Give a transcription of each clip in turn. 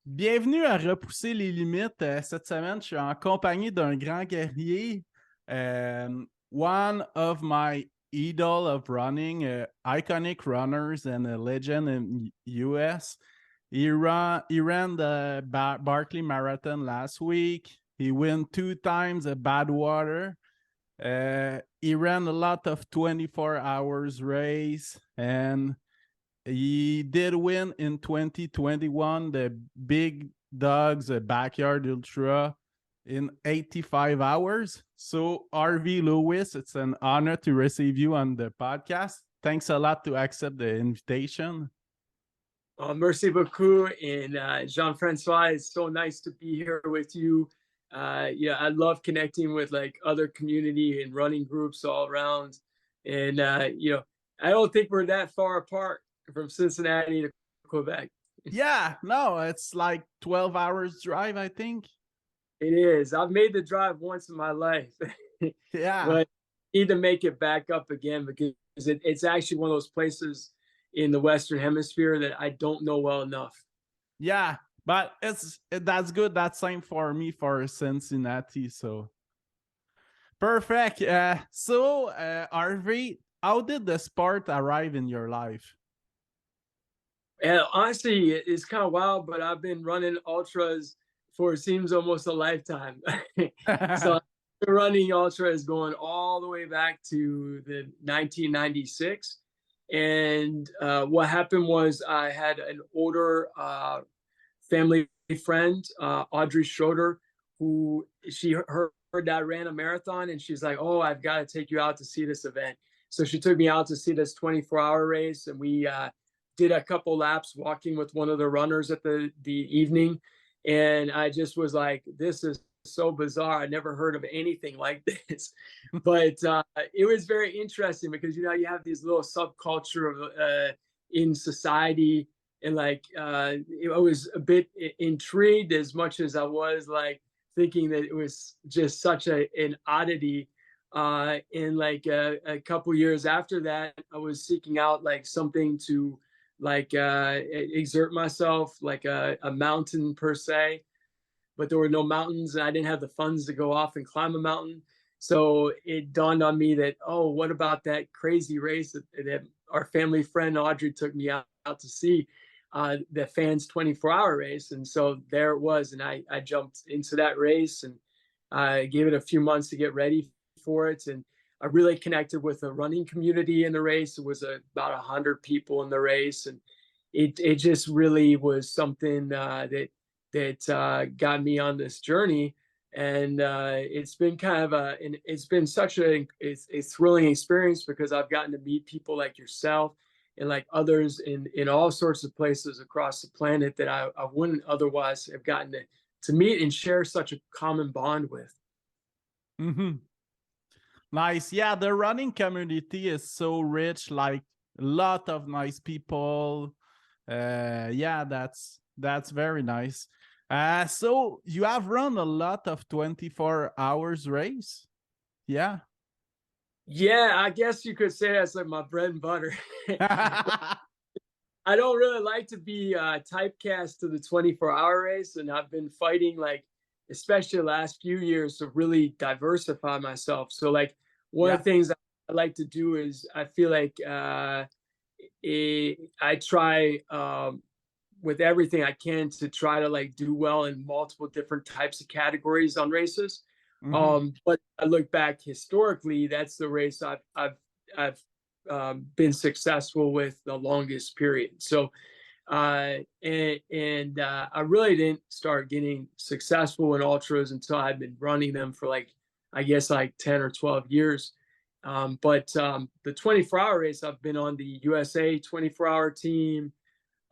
Bienvenue à Repousser les limites. Cette semaine, je suis en compagnie d'un grand guerrier, one of my idol of running, iconic runners and a legend in US. He ran the Barkley Marathon last week. He won 2 times a Badwater. He ran a lot of 24 hours race, and he did win in 2021 the Big Dogs Backyard Ultra in 85 hours. So, Harvey Lewis, it's an honor to receive you on the podcast. Thanks a lot to accept the invitation. Merci beaucoup. And Jean-Francois, it's so nice to be here with you. I love connecting with like other community and running groups all around. And, I don't think we're that far apart from Cincinnati to Quebec. Yeah, no, it's like 12 hours drive, I think. It is. I've made the drive once in my life. Yeah. But I need to make it back up again because it's actually one of those places in the Western Hemisphere that I don't know well enough. Yeah, but that's good. That's same for me for Cincinnati. So perfect. Harvey, how did the sport arrive in your life? And honestly, it's kind of wild, but I've been running ultras for it seems almost a lifetime. So I've been running ultras going all the way back to the 1996. And what happened was I had an older family friend, Audrey Schroeder, who her dad ran a marathon, and she's like, "Oh, I've got to take you out to see this event." So she took me out to see this 24-hour race, and we did a couple laps walking with one of the runners at the evening. And I just was like, this is so bizarre. I never heard of anything like this. But it was very interesting because, you have these little subculture in society. And like, I was a bit intrigued as much as I was like thinking that it was just such an oddity. And like a couple years after that, I was seeking out like something to like exert myself, like a mountain per se, but there were no mountains and I didn't have the funds to go off and climb a mountain. So it dawned on me that, oh, what about that crazy race that our family friend Audrey took me out to see, the fans 24-hour race. And so there it was. And I jumped into that race and I gave it a few months to get ready for it. And I really connected with the running community in the race. It was about 100 people in the race. And it just really was something that got me on this journey. And it's been kind of it's been such a thrilling experience because I've gotten to meet people like yourself and like others in all sorts of places across the planet that I wouldn't otherwise have gotten to meet and share such a common bond with. Mm-hmm. Nice. Yeah, the running community is so rich, like a lot of nice people. Yeah, that's very nice. So you have run a lot of 24 hours race? Yeah. Yeah, I guess you could say that's like my bread and butter. I don't really like to be typecast to the 24-hour race, and I've been fighting like, especially the last few years, to really diversify myself. So like one of the things I like to do is I feel like I try with everything I can to try to like do well in multiple different types of categories on races. Mm-hmm. But I look back historically, that's the race I've been successful with the longest period. So I really didn't start getting successful in ultras until I'd been running them for like, I guess like 10 or 12 years. But the 24-hour race, I've been on the USA 24-hour team.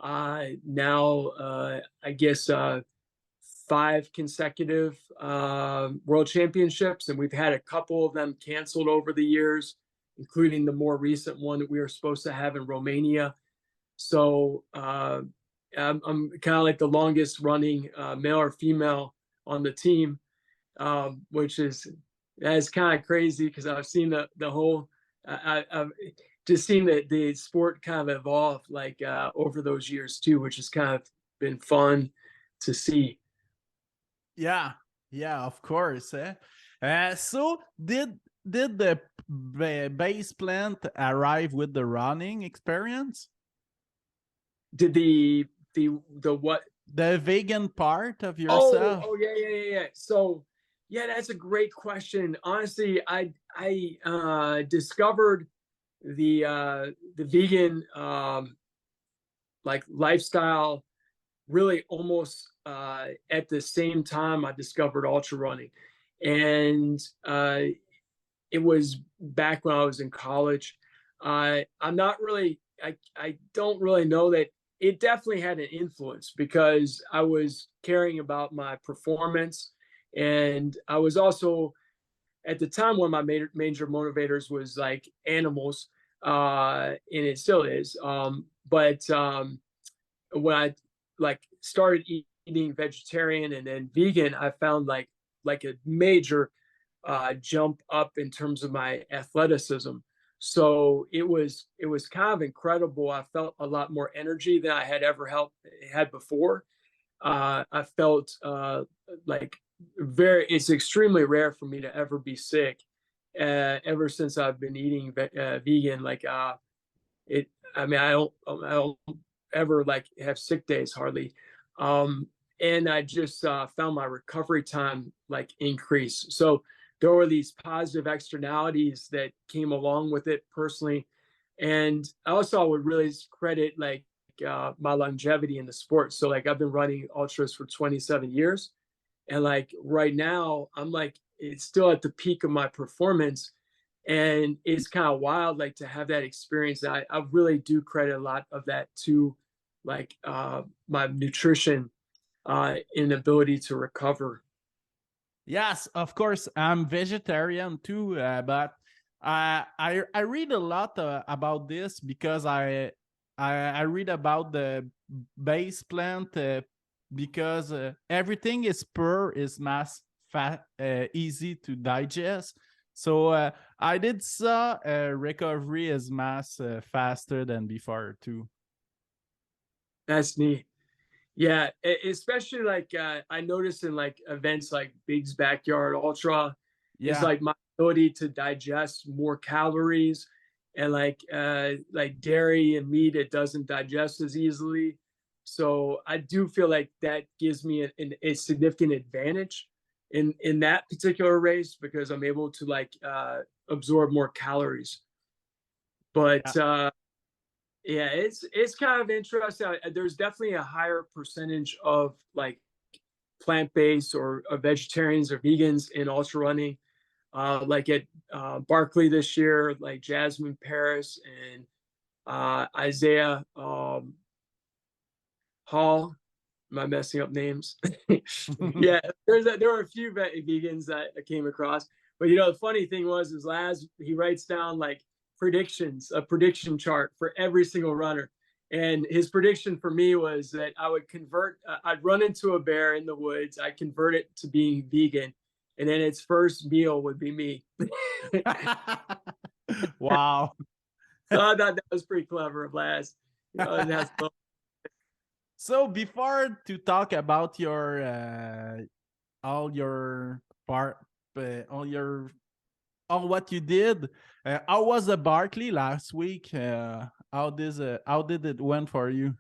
Now, I guess 5 consecutive world championships, and we've had a couple of them canceled over the years, including the more recent one that we were supposed to have in Romania. So I'm kind of like the longest running male or female on the team, which is kind of crazy because I've seen the whole I've just seen the sport kind of evolve like over those years too, which has kind of been fun to see. Yeah, yeah, of course. So did the base plant arrive with the running experience? Did the what? The vegan part of Oh, yourself? oh yeah. So yeah, that's a great question. Honestly, I discovered the vegan like lifestyle really almost at the same time I discovered ultra running. And it was back when I was in college. I'm not really, I don't really know that it definitely had an influence because I was caring about my performance. And I was also, at the time, one of my major motivators was like animals, and it still is. But when I like started eating vegetarian and then vegan, I found like a major jump up in terms of my athleticism. So it was kind of incredible. I felt a lot more energy than I had ever had before. I felt like it's extremely rare for me to ever be sick. Ever since I've been eating vegan, it. I mean, I don't ever like have sick days hardly. And I just found my recovery time like increase. So there were these positive externalities that came along with it personally. And also I would really credit like my longevity in the sport. So like I've been running ultras for 27 years. And like right now, I'm like, it's still at the peak of my performance. And it's kind of wild, like to have that experience. I really do credit a lot of that to like my nutrition and ability to recover. Yes, of course. I'm vegetarian too, but I read a lot about this because I read about the base plant because everything is pure, is mass fat, easy to digest. So I did saw recovery is mass faster than before too. That's neat. Yeah, especially like I noticed in like events like Big's Backyard Ultra is Yeah. like my ability to digest more calories, and like dairy and meat it doesn't digest as easily. So I do feel like that gives me a significant advantage in that particular race because I'm able to like absorb more calories. But yeah, it's kind of interesting. There's definitely a higher percentage of like plant-based or vegetarians or vegans in ultra running. Like at Barkley this year, like Jasmine Paris and Isaiah Hall. Am I messing up names? Yeah, there were a few vegans that I came across. But you know, the funny thing is Laz, he writes down like a prediction chart for every single runner. And his prediction for me was that I would I'd run into a bear in the woods, I'd convert it to being vegan, and then its first meal would be me. Wow. So I thought that was pretty clever of Laz. You know, and that's So before to talk about your all your part, all your all what you did, how was the Barkley last week? How did it went for you?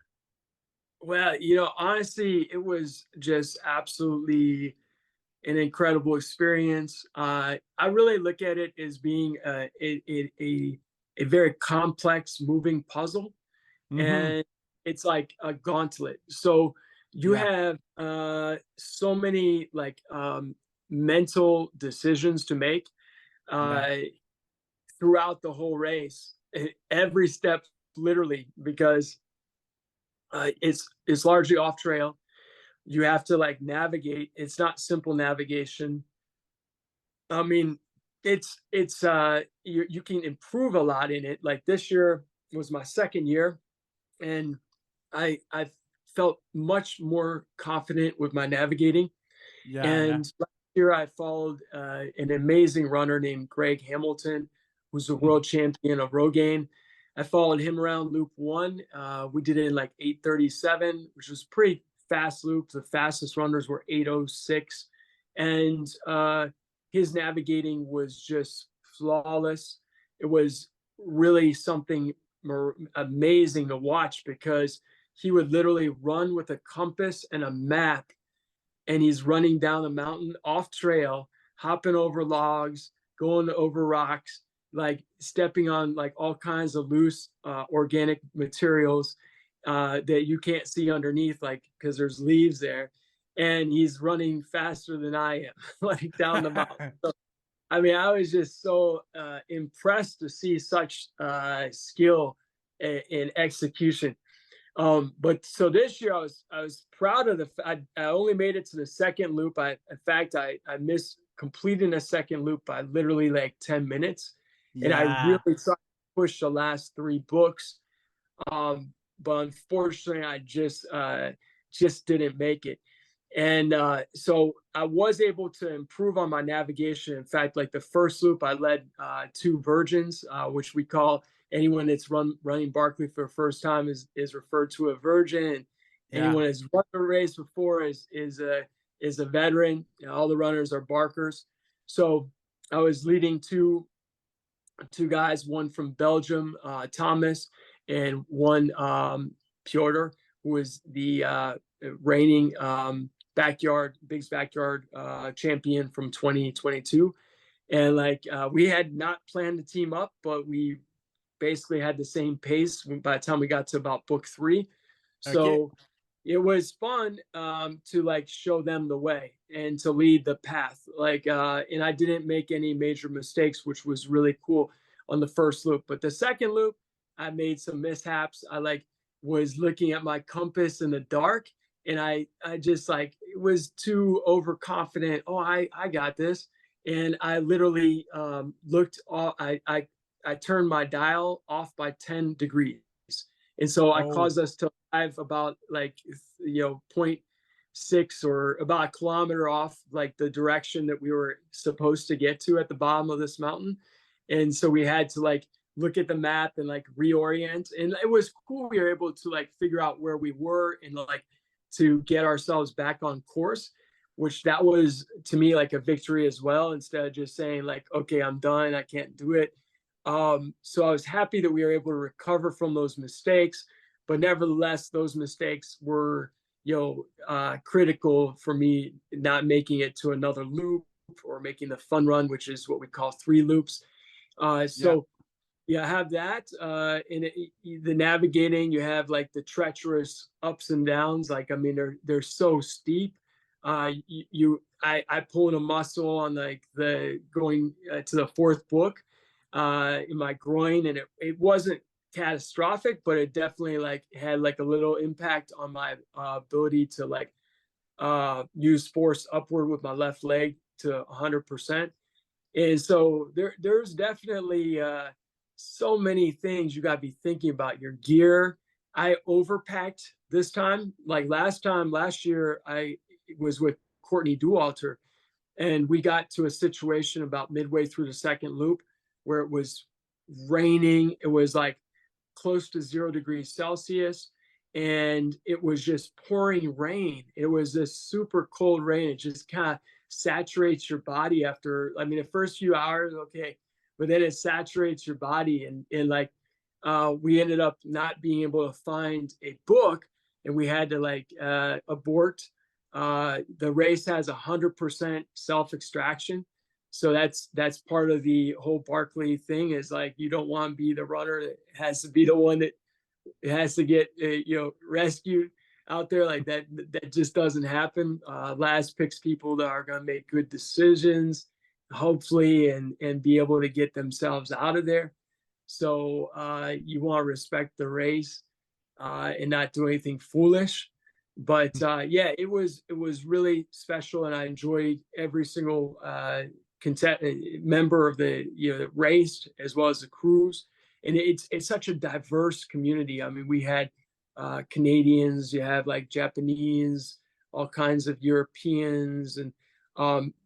well, you know, honestly, it was just absolutely an incredible experience. I really look at it as being a very complex moving puzzle, Mm-hmm. and it's like a gauntlet. So you Yeah. have so many like mental decisions to make Yeah. uh, throughout the whole race, every step, literally, because it's largely off trail. You have to like navigate. It's not simple navigation. I mean, you can improve a lot in it. Like this year was my second year, and I felt much more confident with my navigating. Yeah. Yeah. And last year I followed an amazing runner named Greg Hamilton, who's a world champion of Rogaine. I followed him around loop one. We did it in like 8:37, which was pretty fast loop. The fastest runners were 8:06, and his navigating was just flawless. It was really something amazing to watch, because he would literally run with a compass and a map, and he's running down the mountain off trail, hopping over logs, going over rocks, like stepping on like all kinds of loose organic materials that you can't see underneath, like because there's leaves there. And he's running faster than I am, like down the mountain. So, I mean, I was just so impressed to see such skill in execution. But so this year I was proud of I only made it to the second loop. In fact, I missed completing a second loop by literally like 10 minutes. And I really tried to push the last 3 books. But unfortunately I just didn't make it. And so I was able to improve on my navigation. In fact, like the first loop, I led 2 virgins, which we call, anyone that's running Barkley for the first time is referred to a virgin. Anyone that's run a race before is a veteran. You know, all the runners are Barkers. So I was leading two guys, one from Belgium, Thomas, and one Piotr, who was the reigning Big's backyard champion from 2022. And like we had not planned to team up, but we basically had the same pace by the time we got to about book 3. So it was fun to like show them the way and to lead the path. Like and I didn't make any major mistakes, which was really cool on the first loop. But the second loop, I made some mishaps. I like was looking at my compass in the dark, and I just like was too overconfident. Oh, I got this. And I literally looked, I turned my dial off by 10 degrees. And so I caused us to drive about like, 0.6 or about a kilometer off like the direction that we were supposed to get to at the bottom of this mountain. And so we had to like look at the map and like reorient. And it was cool. We were able to like figure out where we were and like to get ourselves back on course, which that was to me like a victory as well, instead of just saying like, okay, I'm done, I can't do it. So I was happy that we were able to recover from those mistakes, but nevertheless, those mistakes were, critical for me not making it to another loop or making the fun run, which is what we call 3 loops. I have that. The navigating, you have like the treacherous ups and downs. Like, I mean, they're so steep. I pulled a muscle on like the going to the 4th book in my groin, and it wasn't catastrophic, but it definitely like had like a little impact on my ability to like use force upward with my left leg to 100%. And so there's definitely so many things you got to be thinking about. Your gear, I overpacked this time. Like last year, I was with Courtney Dauwalter, and we got to a situation about midway through the second loop where it was raining. It was like close to 0 degrees Celsius, and it was just pouring rain. It was this super cold rain. It just kind of saturates your body after, I mean, the first few hours, okay, but then it saturates your body. And like, we ended up not being able to find a book, and we had to like abort. The race has 100% self-extraction. So that's part of the whole Barkley thing, is like, you don't want to be the runner that has to be the one that has to get, rescued out there. Like that just doesn't happen. Laz picks people that are going to make good decisions, hopefully, and be able to get themselves out of there. So you want to respect the race and not do anything foolish. But it was really special, and I enjoyed every single member of the race, as well as the crews. And it's such a diverse community. I mean, we had Canadians, you have like Japanese, all kinds of Europeans, and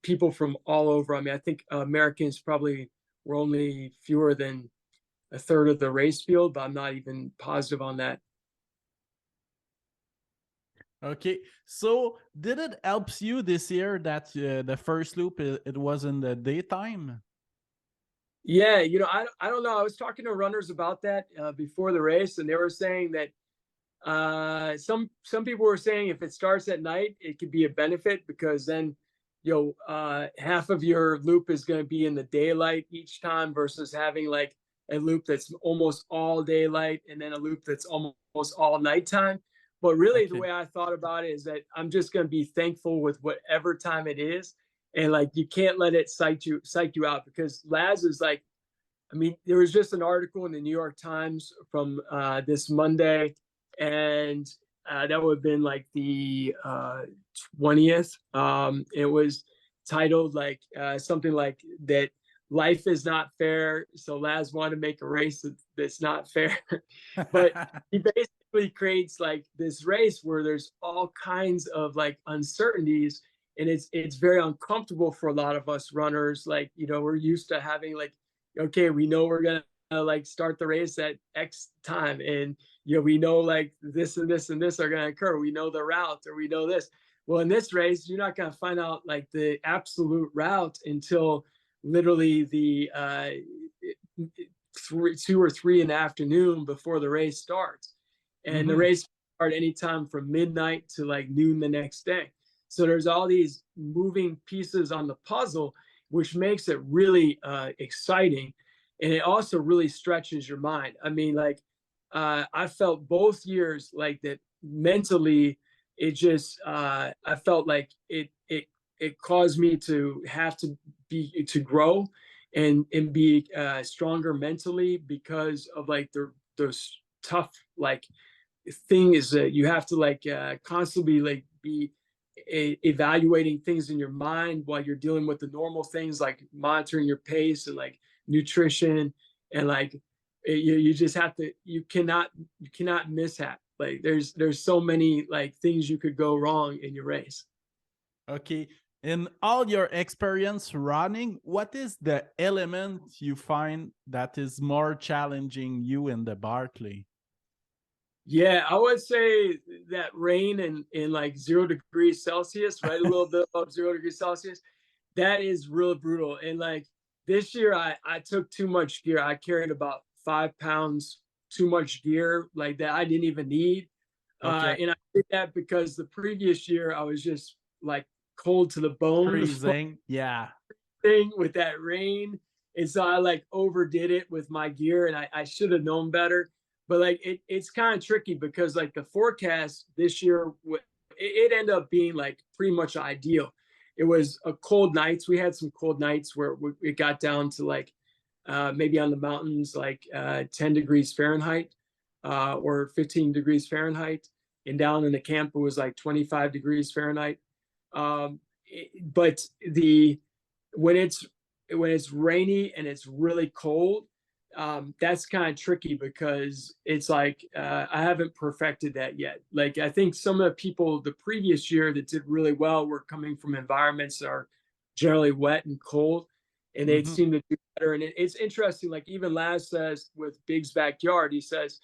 people from all over. I mean, I think Americans probably were only fewer than a third of the race field, but I'm not even positive on that. Okay, so did it help you this year that the first loop it was in the daytime? Yeah, I don't know. I was talking to runners about that before the race, and they were saying that some people were saying if it starts at night, it could be a benefit because then half of your loop is going to be in the daylight each time versus having like a loop that's almost all daylight and then a loop that's almost all nighttime. But really, the Okay. way I thought about it is that I'm just going to be thankful with whatever time it is, and like you can't let it psych you out because Laz is like, I mean, there was just an article in the New York Times from this Monday, and that would have been like the 20th. It was titled like something like that life is not fair. So Laz wanted to make a race that's not fair. But he basically creates like this race where there's all kinds of like uncertainties. And it's very uncomfortable for a lot of us runners. Like, we're used to having like, okay, we know we're gonna like start the race at X time, and we know like this and this and this are gonna occur. We know the route, or we know this. Well, in this race, you're not gonna find out like the absolute route until literally the 2 or 3 in the afternoon before the race starts, and the Mm-hmm. race start anytime from midnight to like noon the next day. So there's all these moving pieces on the puzzle, which makes it really exciting. And it also really stretches your mind. I mean, like, I felt both years like that mentally, it just, I felt like it caused me to have to grow and be stronger mentally because of like those tough, like, thing is that you have to like constantly like be evaluating things in your mind while you're dealing with the normal things like monitoring your pace and like nutrition and like you just have to you cannot mishap. Like there's so many like things you could go wrong in your race. Okay. In all your experience running, what is the element you find that is more challenging you in the Barkley? Yeah, I would say that rain in like 0 degrees Celsius, right? A little bit above 0 degrees Celsius. That is real brutal. And like this year, I took too much gear. I carried about 5 pounds too much gear, like that I didn't even need. Okay. And I did that because the previous year I was just like cold to the bone Freezing. Yeah. thing with that rain. And so I like overdid it with my gear and I should have known better. But like it's kind of tricky because like the forecast this year, it ended up being like pretty much ideal. It was a cold nights. We had some cold nights where it got down to like maybe on the mountains, like 10 degrees Fahrenheit or 15 degrees Fahrenheit. And down in the camp, it was like 25 degrees Fahrenheit. But the when it's rainy and it's really cold, that's kind of tricky because it's like I haven't perfected that yet. Like I think some of the people the previous year that did really well were coming from environments that are generally wet and cold, and they Mm-hmm. seem to do better. And it's interesting. Like even Laz says with Big's backyard, he says,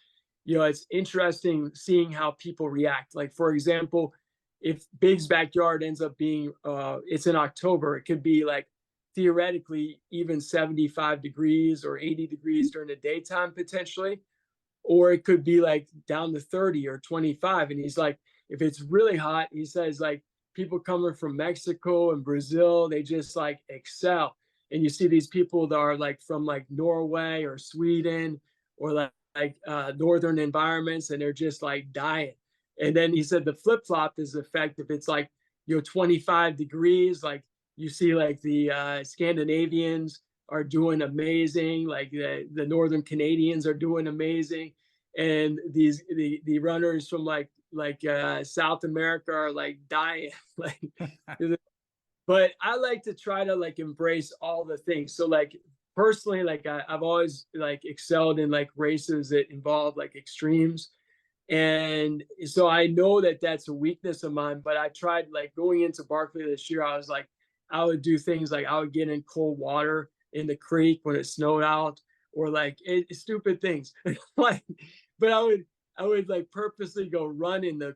it's interesting seeing how people react. Like for example, if Big's backyard ends up being it's in October, it could be like theoretically even 75 degrees or 80 degrees during the daytime potentially, or it could be like down to 30 or 25. And he's like, if it's really hot, he says like people coming from Mexico and Brazil, they just like excel. And you see these people that are like from like Norway or Sweden or like northern environments, and they're just like dying. And then he said the flip flop is the effect if it's like 25 degrees, like you see like the Scandinavians are doing amazing, like the Northern Canadians are doing amazing, and the runners from like South America are like dying. Like, but I like to try to like embrace all the things. So like personally, like I've always like excelled in like races that involve like extremes, and so I know that that's a weakness of mine. But I tried like going into Barkley this year. I was like, I would do things like I would get in cold water in the creek when it snowed out, or like stupid things. Like, but I would like purposely go run in the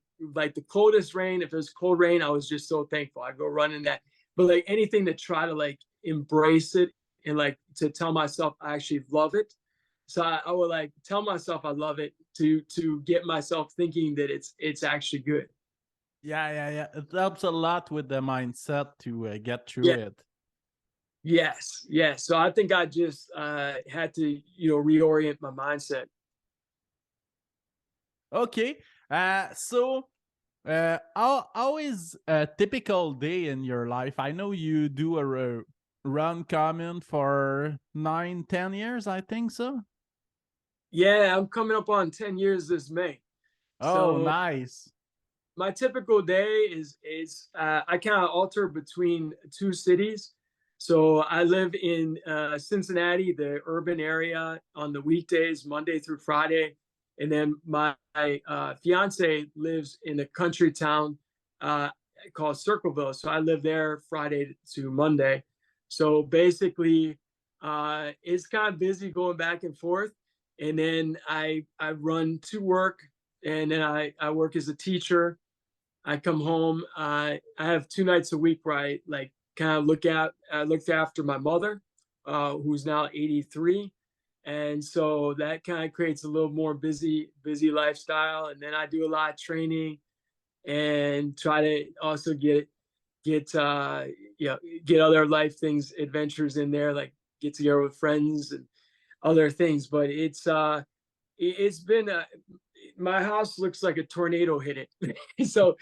coldest rain. If it was cold rain, I was just so thankful. I'd go run in that. But like anything to try to like embrace it and like to tell myself I actually love it. So I would like tell myself I love it to get myself thinking that it's actually good. Yeah. It helps a lot with the mindset to get through Yeah. it. Yes. So I think I just had to, reorient my mindset. Okay. How is a typical day in your life? I know you do a run commune for 9, 10 years, I think so. Yeah, I'm coming up on 10 years this May. Oh, So nice. my typical day is I kind of alter between two cities. So I live in Cincinnati, the urban area, on the weekdays, Monday through Friday, and then my fiance lives in a country town called Circleville. So I live there Friday to Monday. So basically, it's kind of busy going back and forth, and then I run to work, and then I work as a teacher. I come home. I have 2 nights a week where I like kind of looked after my mother, who's now 83, and so that kind of creates a little more busy lifestyle. And then I do a lot of training and try to also get get other life things, adventures in there, like get together with friends and other things. But it's been my house looks like a tornado hit it. So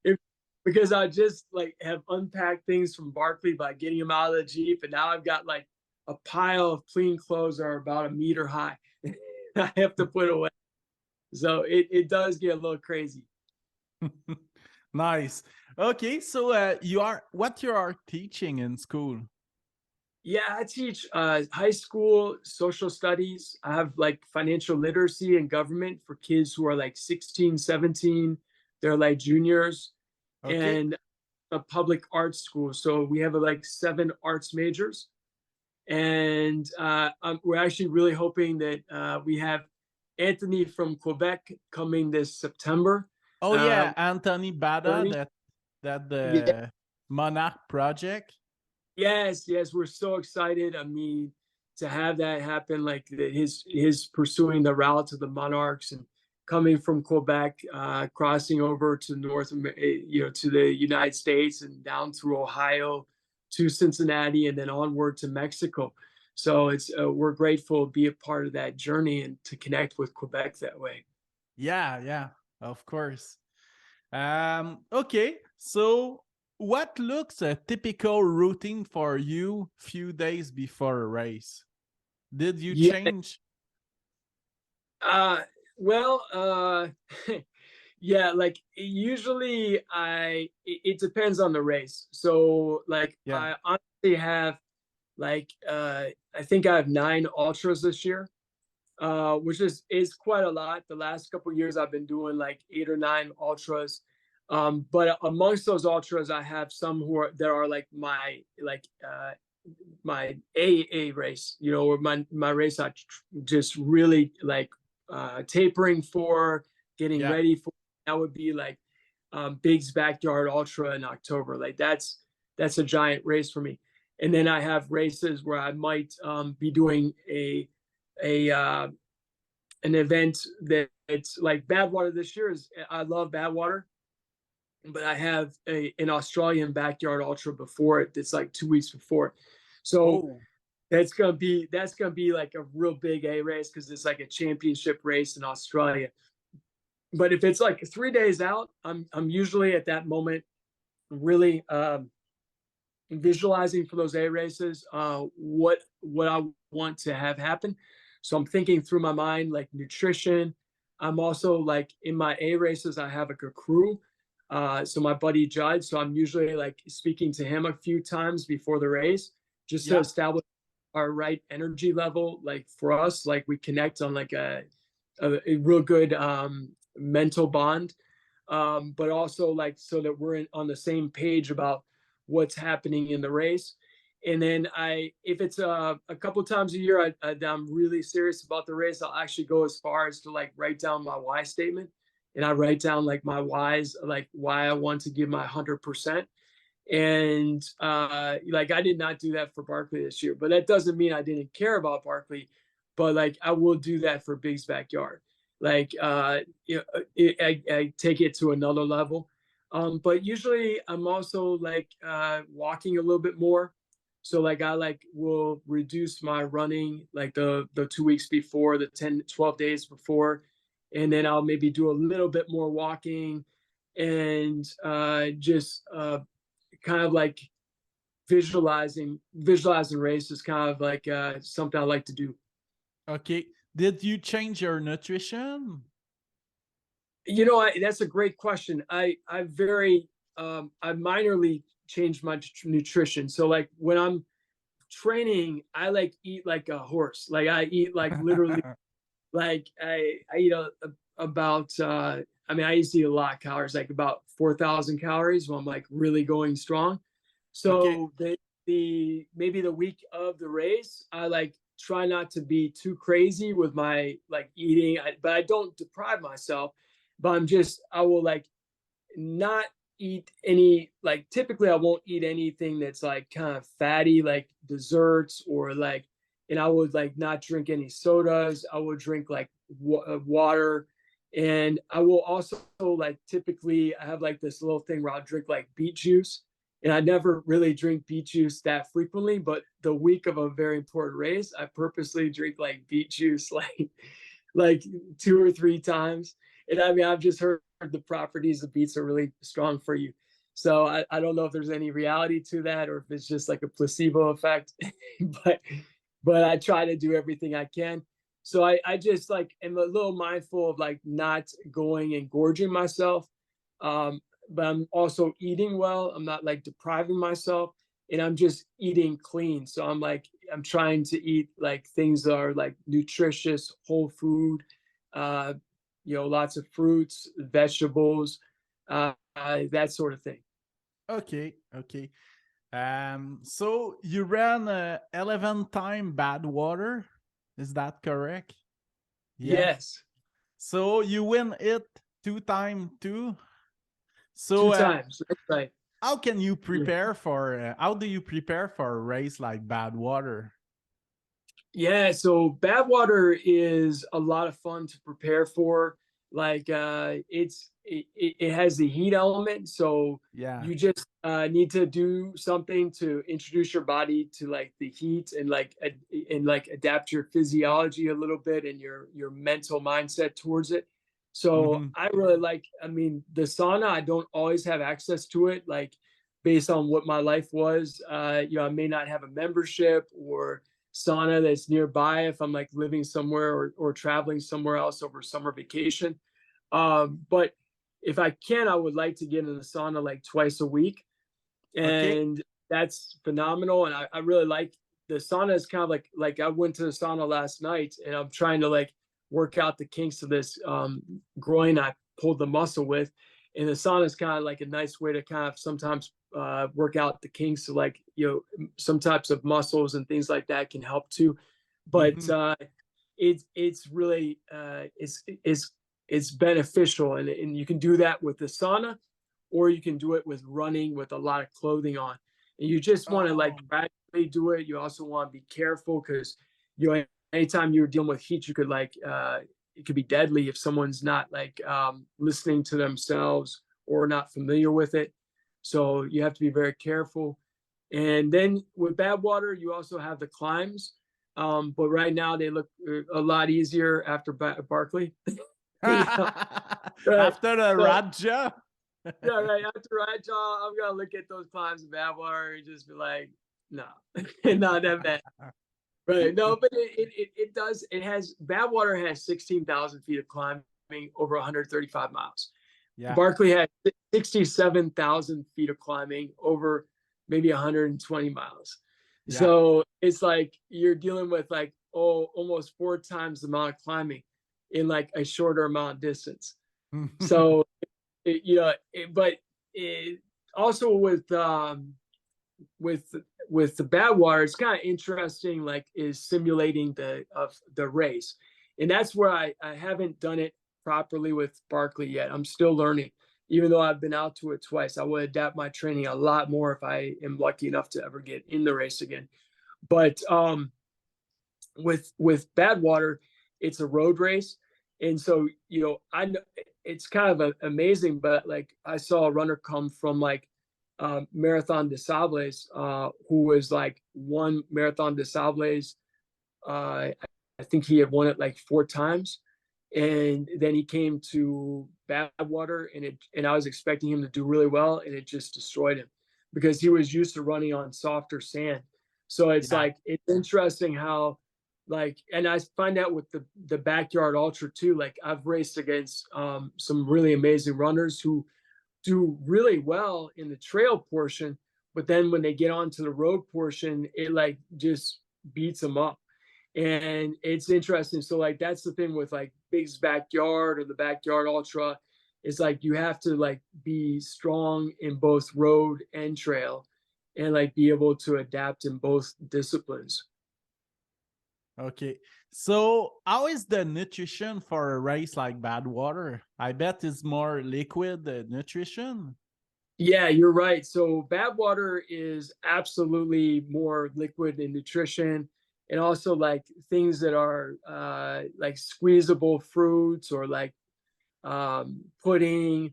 it, because I just like have unpacked things from Barkley by getting them out of the Jeep, and now I've got like a pile of clean clothes that are about a meter high. I have to put away. So it does get a little crazy. Nice. Okay, so what you are teaching in school? Yeah, I teach high school social studies. I have like financial literacy and government for kids who are like 16, 17. They're like juniors. Okay. And a public arts school. So we have like 7 arts majors. And we're actually really hoping that we have Anthony from Quebec coming this September. Oh yeah, Anthony Bada, Learning. that Yeah. the Monarch project. Yes. We're so excited. I mean, to have that happen, like his pursuing the route to the Monarchs and coming from Quebec, crossing over to to the United States and down through Ohio to Cincinnati and then onward to Mexico. So it's we're grateful to be a part of that journey and to connect with Quebec that way. Yeah, of course. Okay, so what looks a typical routine for you few days before a race? Did you Yeah. change? Uh, well, yeah, like usually it depends on the race. So like Yeah. I honestly have like I think I have 9 ultras this year, which is quite a lot. The last couple of years I've been doing like 8 or 9 ultras. But amongst those ultras, I have some that are like my AA race, or my race I just really like tapering for, getting Yeah. ready for. That would be like Big's Backyard Ultra in October. Like that's a giant race for me. And then I have races where I might be doing a an event that it's like Badwater this year. I love Badwater, but I have an Australian Backyard Ultra before it. It's like 2 weeks before. So Oh, that's gonna be like a real big A race because it's like a championship race in Australia. But if it's like 3 days out, I'm usually at that moment really visualizing for those A races what I want to have happen. So I'm thinking through my mind like nutrition. I'm also like in my A races, I have like a crew. So my buddy Judd. So I'm usually like speaking to him a few times before the race just to yeah. establish our right energy level. Like for us, like we connect on like a real good mental bond, but also like so that we're on the same page about what's happening in the race. And then if it's a couple times a year, I'm really serious about the race, I'll actually go as far as to like write down my why statement. And I write down like my whys, like why I want to give my 100%. And like I did not do that for Barkley this year, but that doesn't mean I didn't care about Barkley. But like I will do that for Big's Backyard. Like I take it to another level. But usually I'm also like walking a little bit more. So like I like will reduce my running like the 2 weeks before, the 10, 12 days before. And then I'll maybe do a little bit more walking and just kind of like visualizing race is kind of like something I like to do. Okay. Did you change your nutrition? You know, that's a great question. I minorly changed my nutrition. So like when I'm training, I like eat like a horse. Like I eat like literally like I eat about I mean I used to eat a lot of calories, like about 4,000 calories when I'm like really going strong. Okay. So the maybe the week of the race, I like try not to be too crazy with my like eating, but I don't deprive myself. But I will like not eat any, like typically I won't eat anything that's like kind of fatty, like desserts or like, and I would like not drink any sodas. I would drink like water. And I will also like typically I have like this little thing where I'll drink like beet juice. And I never really drink beet juice that frequently, but the week of a very important race, I purposely drink like beet juice like 2 or 3 times. And I mean, I've just heard the properties of beets are really strong for you. So I don't know if there's any reality to that or if it's just like a placebo effect, but I try to do everything I can. So I just like am a little mindful of like not going and gorging myself. But I'm also eating well. I'm not like depriving myself and I'm just eating clean. So I'm trying to eat like things that are like nutritious, whole food, lots of fruits, vegetables, that sort of thing. Okay. Okay. So you ran 11 time bad water. Is that correct? Yeah. Yes. So you win it 2 times too. Two So times. That's right. how can you prepare for? How do you prepare for a race like bad water? Yeah, so Badwater is a lot of fun to prepare for. Like it has the heat element, so Yeah. you just need to do something to introduce your body to like the heat and like adapt your physiology a little bit and your mental mindset towards it. So Mm-hmm. I really like, I mean, the sauna, I don't always have access to it, like based on what my life was. I may not have a membership or sauna that's nearby if I'm like living somewhere or traveling somewhere else over summer vacation. But if I can, I would like to get in the sauna like twice a week. Okay. And that's phenomenal. And I really like the sauna is kind of like I went to the sauna last night and I'm trying to like work out the kinks of this groin I pulled the muscle with. And the sauna is kind of like a nice way to kind of sometimes work out the kinks. So like, some types of muscles and things like that can help too. But Mm-hmm. it's really it's beneficial, and you can do that with the sauna, or you can do it with running with a lot of clothing on. And you just want to like Oh. gradually do it. You also want to be careful because anytime you're dealing with heat, you could like it could be deadly if someone's not like listening to themselves or not familiar with it. So you have to be very careful. And then with bad water, you also have the climbs. But right now they look a lot easier after Barkley. Right. After the So, Raja. yeah, right. After Raja, I'm gonna look at those climbs in bad water and just be like, no, not that bad. Right. No, but it does. It has Badwater has 16,000 feet of climbing over 135 miles. Yeah. Barkley had 67,000 feet of climbing over maybe 120 miles. Yeah. So it's like you're dealing with like almost 4 times the amount of climbing in like a shorter amount of distance. So but also with with the bad water, it's kind of interesting, like is simulating the race. And that's where I haven't done it properly with Barkley yet. I'm still learning. Even though I've been out to it twice, I would adapt my training a lot more if I am lucky enough to ever get in the race again. But with bad water, it's a road race. And so, you know, I know it's kind of amazing, but like I saw a runner come from like Marathon des Sables, who was like won Marathon des Sables. I think he had won it like 4 times. And then he came to Badwater, and I was expecting him to do really well, and it just destroyed him because he was used to running on softer sand. So it's like, it's interesting how, like, and I find out with the backyard ultra too. Like I've raced against some really amazing runners who do really well in the trail portion, but then when they get onto the road portion, it like just beats them up. And it's interesting. So like that's the thing with like Big's Backyard or the Backyard Ultra, is like you have to like be strong in both road and trail and like be able to adapt in both disciplines. Okay. So how is the nutrition for a race like Badwater? I bet it's more liquid nutrition. Yeah, you're right. So Badwater is absolutely more liquid in nutrition, and also like things that are like squeezable fruits or like pudding,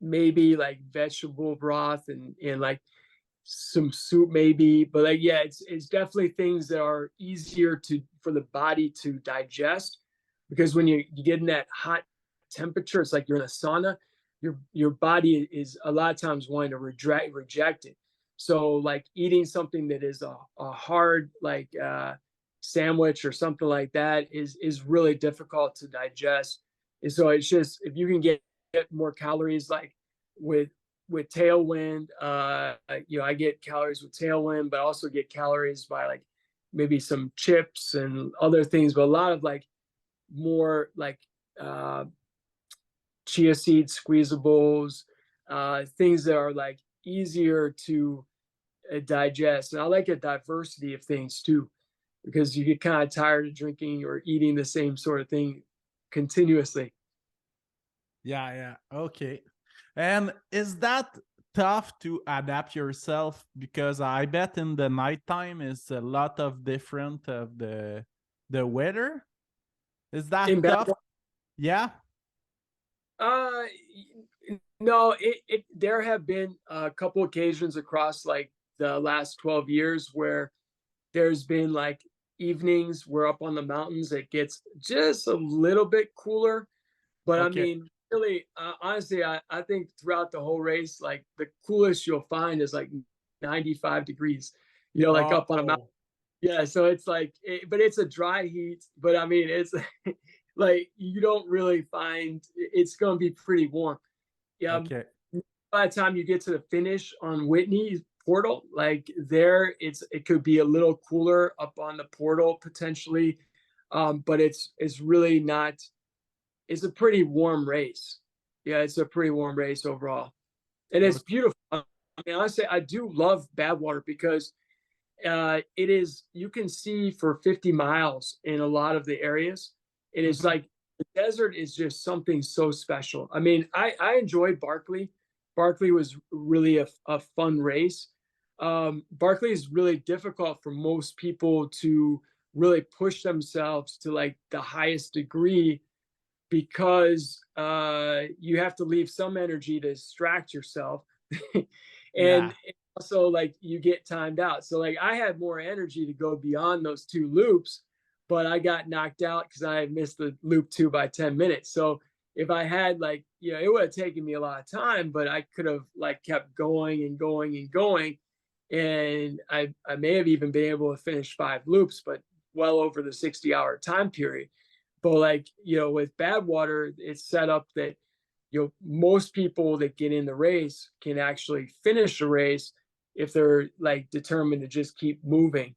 maybe like vegetable broth and like some soup maybe. But like, yeah, it's definitely things that are easier to for the body to digest, because when you get in that hot temperature, it's like you're in a sauna. Your body is a lot of times wanting to reject it. So like eating something that is a hard like sandwich or something like that is really difficult to digest. And so it's just, if you can get more calories like with tailwind, you know, I get calories with tailwind, but I also get calories by like maybe some chips and other things, but a lot of like more like chia seed squeezables, things that are like easier to digest. And I like a diversity of things too, because you get kind of tired of drinking or eating the same sort of thing continuously. Yeah, yeah. Okay. And is that tough to adapt yourself? Because I bet in the nighttime is a lot of different of the weather. Is In that bad, tough? Yeah. uh, no, there have been a couple occasions across like the last 12 years where there's been like evenings where up on the mountains it gets just a little bit cooler. But I Okay. mean, really, honestly, I think throughout the whole race, like the coolest you'll find is like 95 degrees, you know, like up on a mountain. Oh, Yeah. So it's like, but it's a dry heat. But I mean, it's like you don't really find it's going to be pretty warm. Yeah. okay. By the time you get to the finish on Whitney Portal, like there, it could be a little cooler up on the portal potentially, but it's really not. It's a pretty warm race. Yeah, it's a pretty warm race overall, and it's Okay. beautiful. I mean, honestly, I do love Badwater because it is, you can see for 50 miles in a lot of the areas. It is Mhm. like the desert is just something so special. I mean, I enjoyed Barkley. Barkley was really a fun race. Barkley is really difficult for most people to really push themselves to like the highest degree, because you have to leave some energy to distract yourself. And Yeah. also like you get timed out. So like I had more energy to go beyond those 2 loops, but I got knocked out because I had missed the loop 2 by 10 minutes. So if I had like, you know, it would have taken me a lot of time, but I could have like kept going and going and going. And I may have even been able to finish 5 loops, but well over the 60-hour time period. But like, you know, with Badwater, it's set up that, you know, most people that get in the race can actually finish the race if they're like determined to just keep moving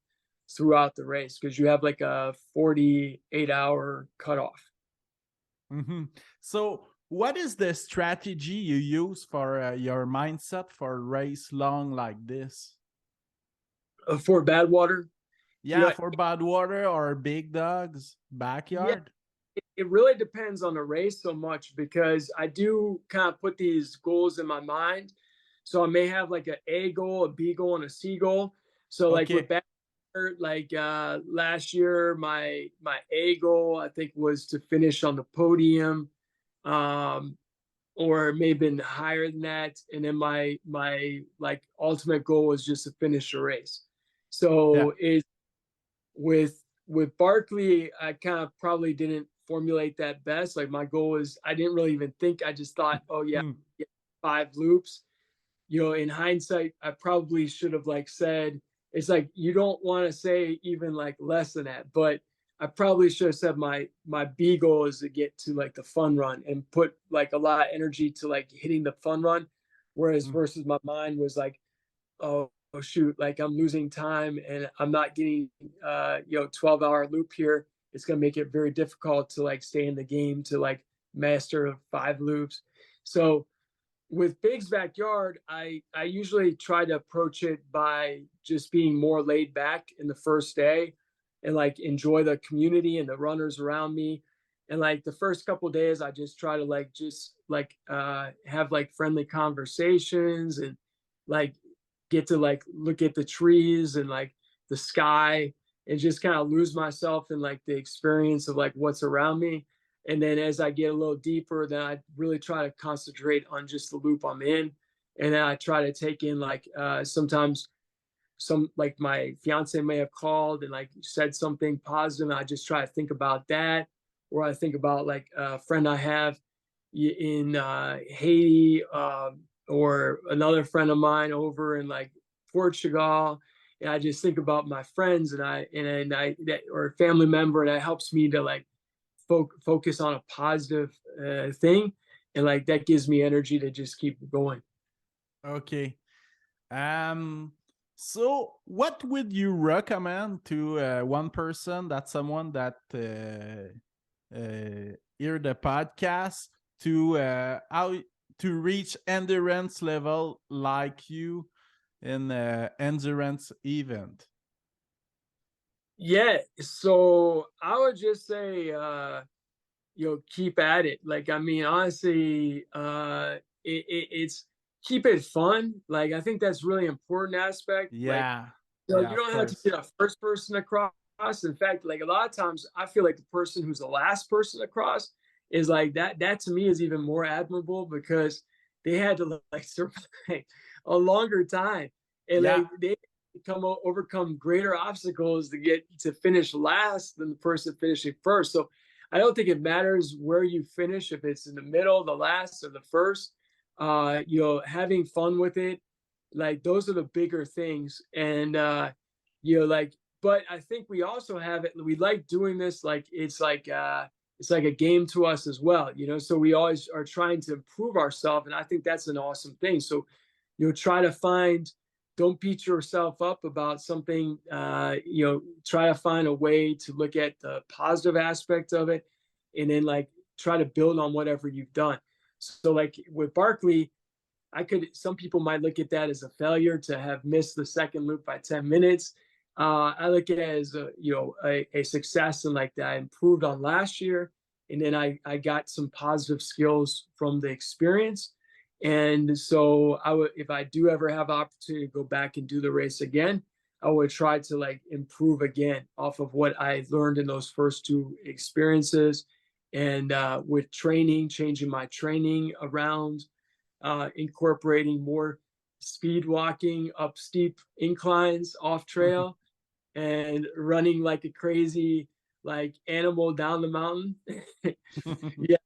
throughout the race, because you have like a 48-hour cutoff. Mhm. So what is the strategy you use for your mindset for a race long like this? For bad water. Yeah, for bad water or big dogs, backyard? It really depends on the race so much, because I do kind of put these goals in my mind. So I may have like an A goal, a B goal, and a C goal. So like with Okay. bad, like last year, my A goal I think was to finish on the podium, um, or maybe been higher than that. And then my like ultimate goal was just to finish the race. Yeah. So it with Barkley, I kind of probably didn't formulate that best. Like my goal was, I didn't really even think. I just thought, oh yeah, Mm. 5 loops. In hindsight, I probably should have like said, it's like you don't want to say even like less than that, but I probably should have said my B goal is to get to like the fun run and put like a lot of energy to like hitting the fun run, whereas Mm. versus my mind was like, oh shoot, like I'm losing time and I'm not getting 12-hour loop here. It's going to make it very difficult to like stay in the game to like master 5 loops. So with Big's backyard, I usually try to approach it by just being more laid back in the first day and like enjoy the community and the runners around me. And like the first couple of days, I just try to like just like have like friendly conversations and like get to like look at the trees and like the sky and just kind of lose myself in like the experience of like what's around me. And then as I get a little deeper, then I really try to concentrate on just the loop I'm in. And then I try to take in like sometimes some like my fiance may have called and like said something positive. And I just try to think about that. Or I think about like a friend I have in Haiti, or another friend of mine over in like Portugal. And I just think about my friends and I that, or a family member, and that helps me to like focus on a positive thing, and like that gives me energy to just keep going. Okay. So what would you recommend to one person, that someone that hear the podcast, to how to reach endurance level like you in endurance event? Yeah, so I would just say keep at it. Like I mean honestly, it's keep it fun. Like I think that's really important aspect. Like Yeah. Yeah, you of don't have to course. get a first person across. In fact, like a lot of times I feel like the person who's the last person across is like that to me is even more admirable, because they had to like survive a longer time, and Yeah. they overcome greater obstacles to get to finish last than the person finishing first. So I don't think it matters where you finish, if it's in the middle, the last, or the first. Having fun with it, like those are the bigger things. And like, but I think we also have it. We like doing this, like it's like a game to us as well. So we always are trying to improve ourselves, and I think that's an awesome thing. So try to find. Don't beat yourself up about something. Try to find a way to look at the positive aspect of it, and then like try to build on whatever you've done. So like with Barkley, some people might look at that as a failure to have missed the second loop by 10 minutes. I look at it as a success, and like that I improved on last year. And then I got some positive skills from the experience. And so if I do ever have opportunity to go back and do the race again, I would try to like improve again off of what I learned in those first 2 experiences. And with training, changing my training around, incorporating more speed walking up steep inclines off trail, and running like a crazy like animal down the mountain. Yeah.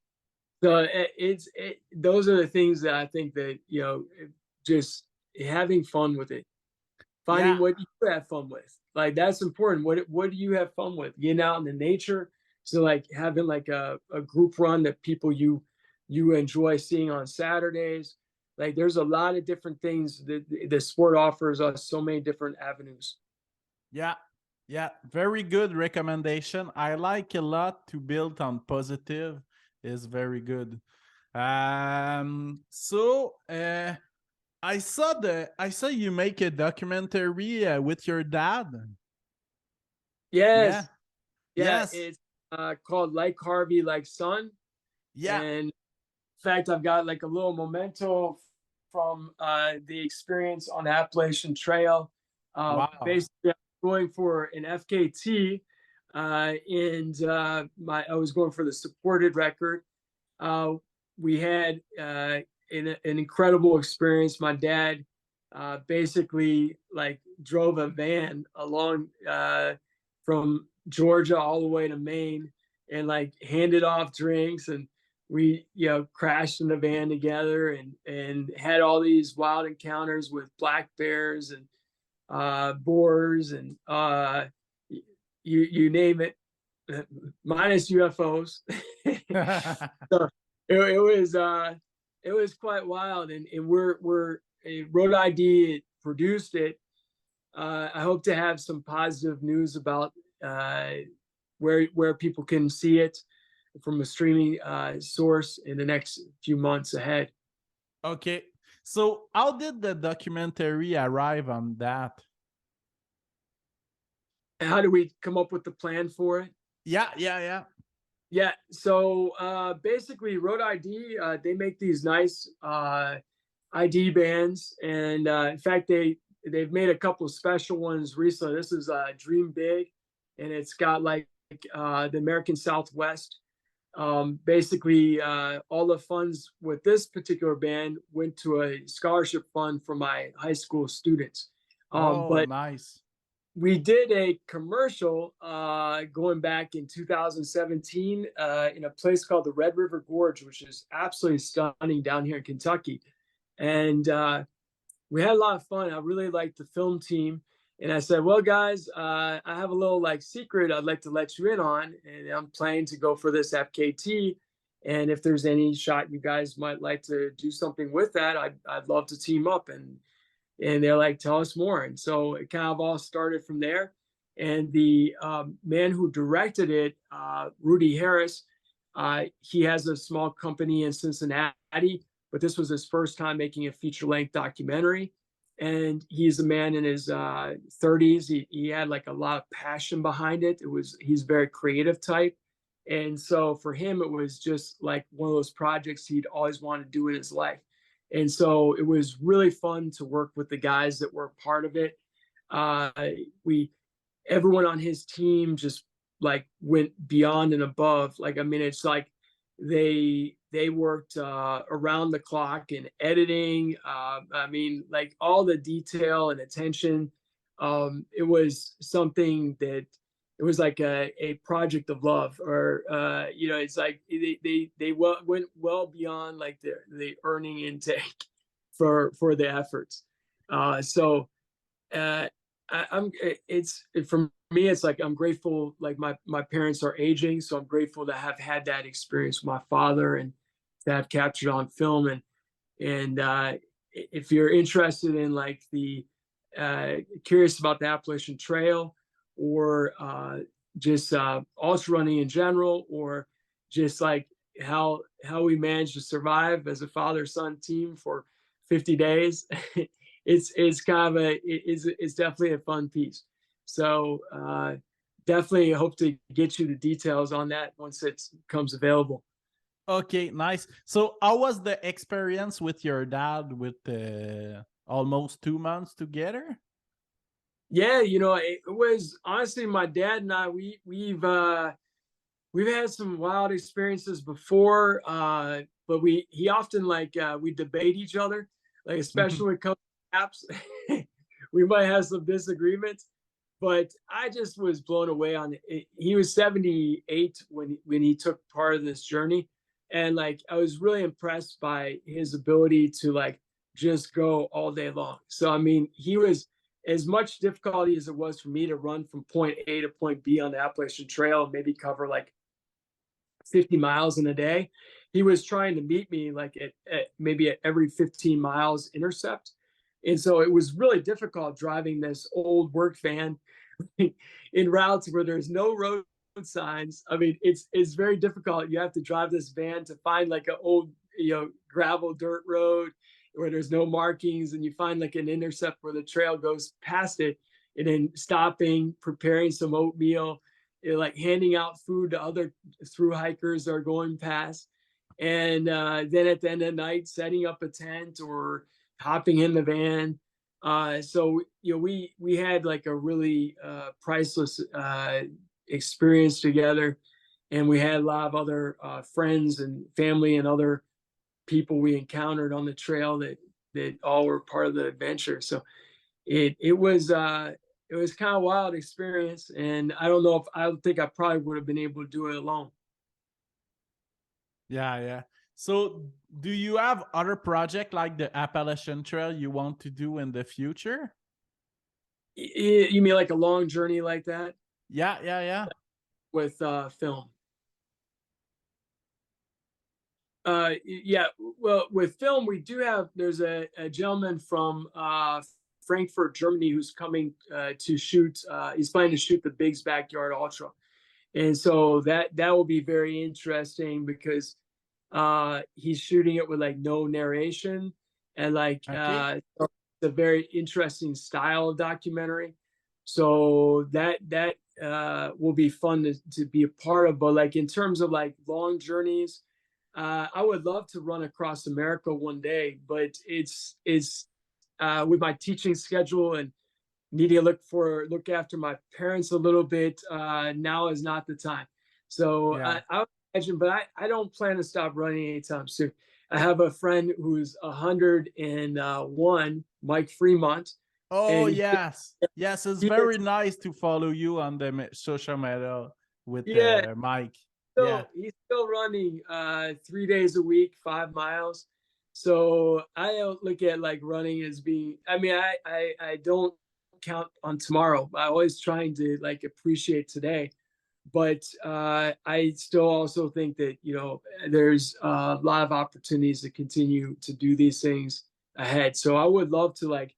So those are the things that I think that, just having fun with it, finding Yeah. what you have fun with. Like that's important. What do you have fun with? Getting out in the nature. So like having like a group run that people you enjoy seeing on Saturdays. Like there's a lot of different things that the sport offers us, so many different avenues. Yeah. Yeah. Very good recommendation. I like a lot to build on positive is very good. I saw you make a documentary with your dad. Yeah. Yes. Yeah, Yes. it's called Like Harvey, Like Son. Yeah. And in fact, I've got like a little memento from the experience on the Appalachian Trail. Wow. Basically, I'm going for an FKT, and I was going for the supported record. We had an incredible experience. My dad basically like drove a van along from Georgia all the way to Maine and like handed off drinks, and we crashed in the van together and had all these wild encounters with black bears and boars and you name it, minus UFOs. So it was quite wild, and we're Road ID produced it. I hope to have some positive news about where people can see it from a streaming source in the next few months ahead. Okay. So how did the documentary arrive on that? And how do we come up with the plan for it? Yeah. So basically, Road ID, they make these nice ID bands, and in fact, they've made a couple of special ones recently. This is Dream Big, and it's got like the American Southwest. Basically, all the funds with this particular band went to a scholarship fund for my high school students. Oh, But nice. we did a commercial going back in 2017 in a place called the Red River Gorge, which is absolutely stunning down here in Kentucky. And we had a lot of fun. I really liked the film team. And I said, well, guys, I have a little like secret I'd like to let you in on. And I'm planning to go for this FKT. And if there's any shot you guys might like to do something with that, I'd love to team up. And they're like, tell us more. And so it kind of all started from there. And the man who directed it, Rudy Harris, he has a small company in Cincinnati, but this was his first time making a feature-length documentary. And he's a man in his 30s. He had like a lot of passion behind it. He's a very creative type. And so for him, it was just like one of those projects he'd always wanted to do in his life. And so it was really fun to work with the guys that were part of it. Everyone on his team just like went beyond and above. Like, I mean, it's like they worked around the clock in editing. I mean, like all the detail and attention. It was something that it was like a project of love, or it's like they went well beyond like the earning intake for the efforts. So I'm it's for me, it's like I'm grateful. Like my parents are aging, so I'm grateful to have had that experience with my father and to have captured on film. And if you're interested in like the curious about the Appalachian Trail, or just ultra running in general, or just like how we managed to survive as a father-son team for 50 days, it's kind of it's definitely a fun piece. So definitely hope to get you the details on that once it comes available. Okay, nice. So how was the experience with your dad with almost 2 months together? Yeah, it was honestly my dad and I. We've had some wild experiences before, but he often like we debate each other, like especially when it comes to apps. We might have some disagreements, but I just was blown away on it. He was 78 when he took part of this journey, and like I was really impressed by his ability to like just go all day long. So I mean, he was as much difficulty as it was for me to run from point A to point B on the Appalachian Trail and maybe cover like 50 miles in a day. He was trying to meet me like maybe at every 15 miles intercept. And so it was really difficult driving this old work van in routes where there's no road signs. I mean, it's very difficult. You have to drive this van to find like an old gravel dirt road where there's no markings, and you find like an intercept where the trail goes past it, and then stopping, preparing some oatmeal, like handing out food to other through hikers that are going past. And then at the end of the night, setting up a tent or hopping in the van. So we had like a really priceless experience together, and we had a lot of other friends and family and other people we encountered on the trail that all were part of the adventure. So it was kind of a wild experience, and I don't know if I think I probably would have been able to do it alone. Yeah, yeah. So do you have other project like the Appalachian Trail you want to do in the future? You mean like a long journey like that Yeah, yeah, yeah. with film? Yeah, well, with film, we do have, there's a gentleman from Frankfurt, Germany, who's coming to shoot. He's planning to shoot the Big's Backyard Ultra. And so that will be very interesting because he's shooting it with like no narration, and like Okay. it's a very interesting style of documentary. So that will be fun to be a part of. But like in terms of like long journeys, I would love to run across America one day, but it's with my teaching schedule and needing to look after my parents a little bit. Now is not the time. So Yeah. I would imagine, but I don't plan to stop running anytime soon. I have a friend who's 101, Mike Fremont, Oh, and yes. Yes, it's he very is, nice to follow you on the social media with yeah, Mike. Yeah. so he's still running 3 days a week, 5 miles. So I don't look at like running as being, I mean, I don't count on tomorrow. I always trying to like appreciate today. But I still also think that, there's a lot of opportunities to continue to do these things ahead. So I would love to like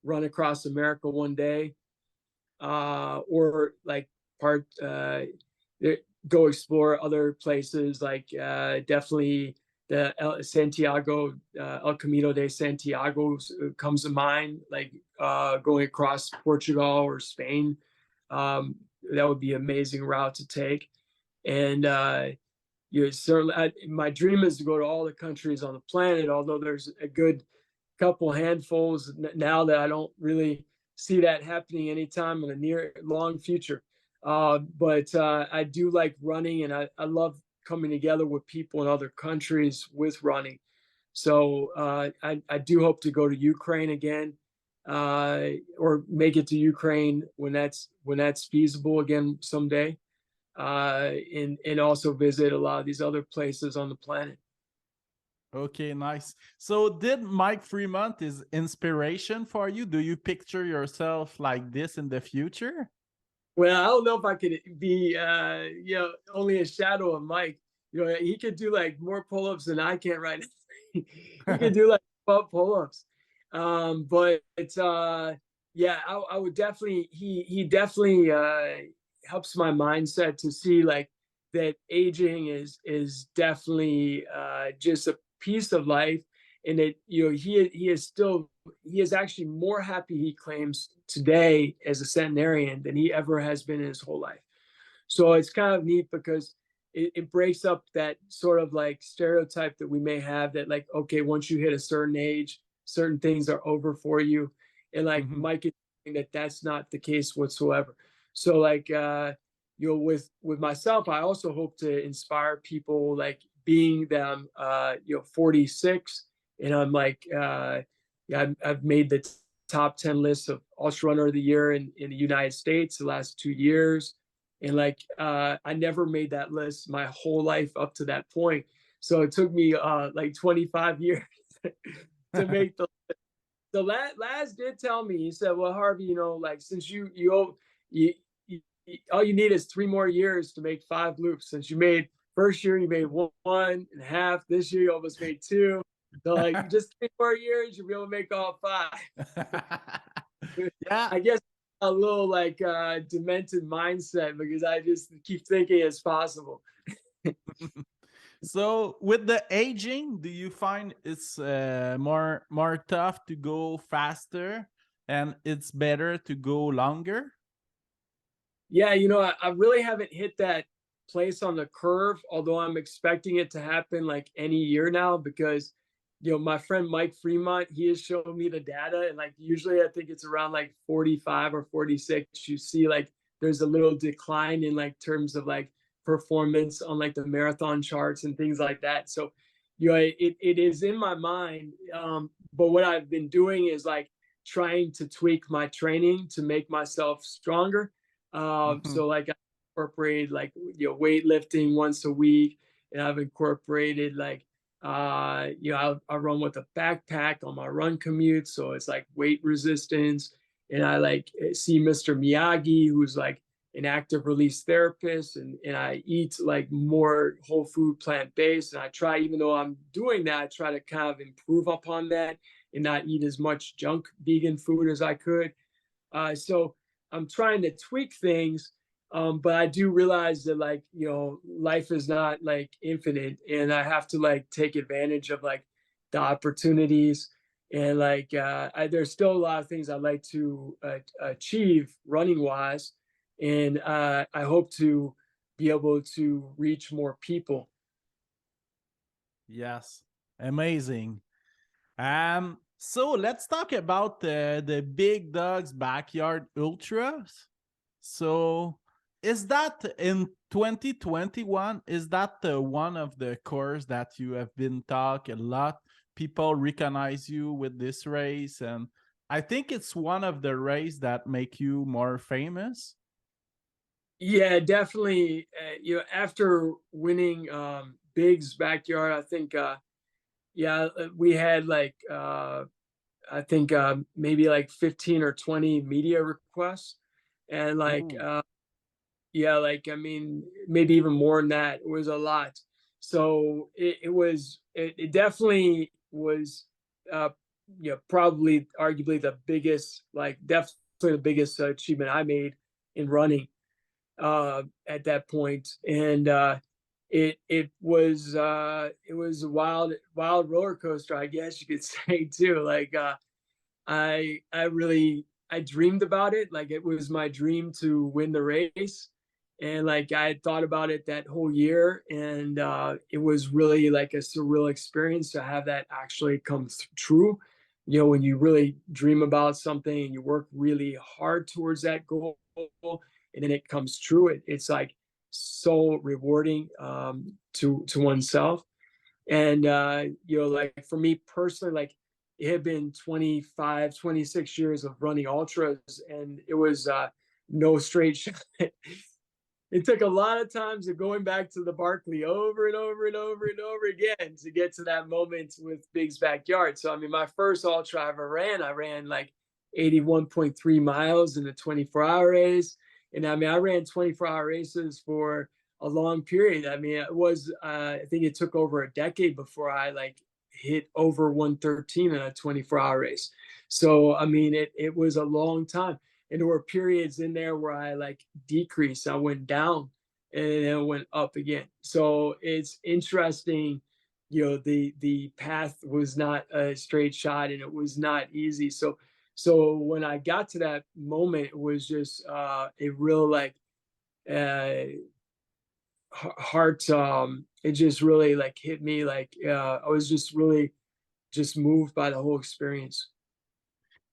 run across America one day, or like part go explore other places, like definitely the Santiago, El Camino de Santiago comes to mind, like going across Portugal or Spain. That would be an amazing route to take. And certainly, my dream is to go to all the countries on the planet, although there's a good couple handfuls now that I don't really see that happening anytime in the near long future. But I do like running, and I love coming together with people in other countries with running. So I do hope to go to Ukraine again, or make it to Ukraine when that's feasible again someday, and also visit a lot of these other places on the planet. Okay, nice. So did Mike Fremont is inspiration for you? Do you picture yourself like this in the future? Well, I don't know if I could be, only a shadow of Mike. He could do like more pull-ups than I can right now. He could do like 12 pull-ups. But it's, yeah, I would definitely, he definitely helps my mindset to see like that aging is definitely just a piece of life, and that he is actually more happy, he claims, today as a centenarian than he ever has been in his whole life. So it's kind of neat because it breaks up that sort of like stereotype that we may have, that like, okay, once you hit a certain age, certain things are over for you. And like Mhm. Mike is saying that that's not the case whatsoever. So like with myself, I also hope to inspire people, like being them 46, and I'm like yeah, I've made the top 10 lists of ultra runner of the year in the United States the last 2 years. And like I never made that list my whole life up to that point. So it took me like 25 years to make the Laz did tell me, he said, well, Harvey, like since you all you need is 3 more years to make 5 loops. Since you made first year, you made one and a half. This year, you almost made two. So like just 3 more years, you'll be able to make all 5. Yeah. I guess a little like demented mindset, because I just keep thinking it's possible. So with the aging, do you find it's more tough to go faster and it's better to go longer? Yeah, I really haven't hit that place on the curve, although I'm expecting it to happen like any year now because my friend Mike Fremont, he has shown me the data, and like usually I think it's around like 45 or 46. You see like there's a little decline in like terms of like performance on like the marathon charts and things like that. So it is in my mind. But what I've been doing is like trying to tweak my training to make myself stronger. Mhm. So like I incorporate like weightlifting once a week, and I've incorporated like I run with a backpack on my run commute, so it's like weight resistance. And I like see Mr. Miyagi, who's like an active release therapist, and I eat like more whole food, plant based. And I try, even though I'm doing that, I try to kind of improve upon that and not eat as much junk vegan food as I could. So I'm trying to tweak things, but I do realize that like life is not like infinite, and I have to like take advantage of like the opportunities. And like there's still a lot of things I'd like to achieve running wise, and I hope to be able to reach more people. Yes, amazing. So let's talk about the Big Dog's Backyard Ultras. So is that in 2021? Is that one of the course that you have been talking a lot? People recognize you with this race, and I think it's one of the race that make you more famous. Yeah, definitely. After winning Big's Backyard, I think we had like I think maybe like 15 or 20 media requests, and like Ooh. yeah, like I mean maybe even more than that. It was a lot. So it definitely was uh probably arguably the biggest, like definitely the biggest achievement I made in running at that point. And it was a wild roller coaster, I guess you could say too. Like I dreamed about it. Like it was my dream to win the race. And like I had thought about it that whole year, and it was really like a surreal experience to have that actually come true. When you really dream about something and you work really hard towards that goal, and then it comes true, it's like so rewarding to oneself. And like for me personally, like it had been 25, 26 years of running ultras, and it was no straight shot. It took a lot of times of going back to the Barkley over and over and over and over again to get to that moment with Big's Backyard. So I mean, my first ultra I ran like 81.3 miles in a 24-hour race. And I mean, I ran 24-hour races for a long period. I mean, it was I think it took over a decade before I like hit over 113 in a 24-hour race. So I mean, it was a long time. And there were periods in there where I like decreased, I went down, and then it went up again. So it's interesting. The path was not a straight shot, and it was not easy. So when I got to that moment, it was just a real like uh heart. It just really like hit me. Like I was just really just moved by the whole experience.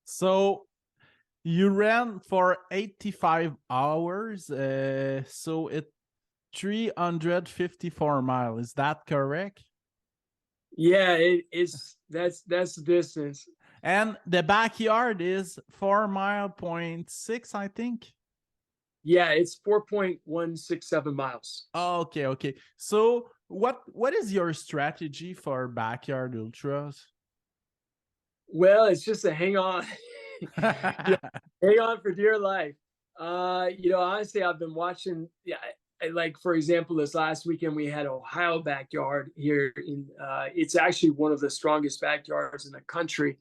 So you ran for 85 hours. So it 354 miles. Is that correct? Yeah, it's that's the distance. And the backyard is 4.6 I think. Yeah, it's 4.167 miles. Okay, okay. So what is your strategy for backyard ultras? Well, it's just a hang on. Yeah, hang on for dear life. Honestly, I've been watching. Yeah, like for example, this last weekend we had Ohio backyard here. It's actually one of the strongest backyards in the country.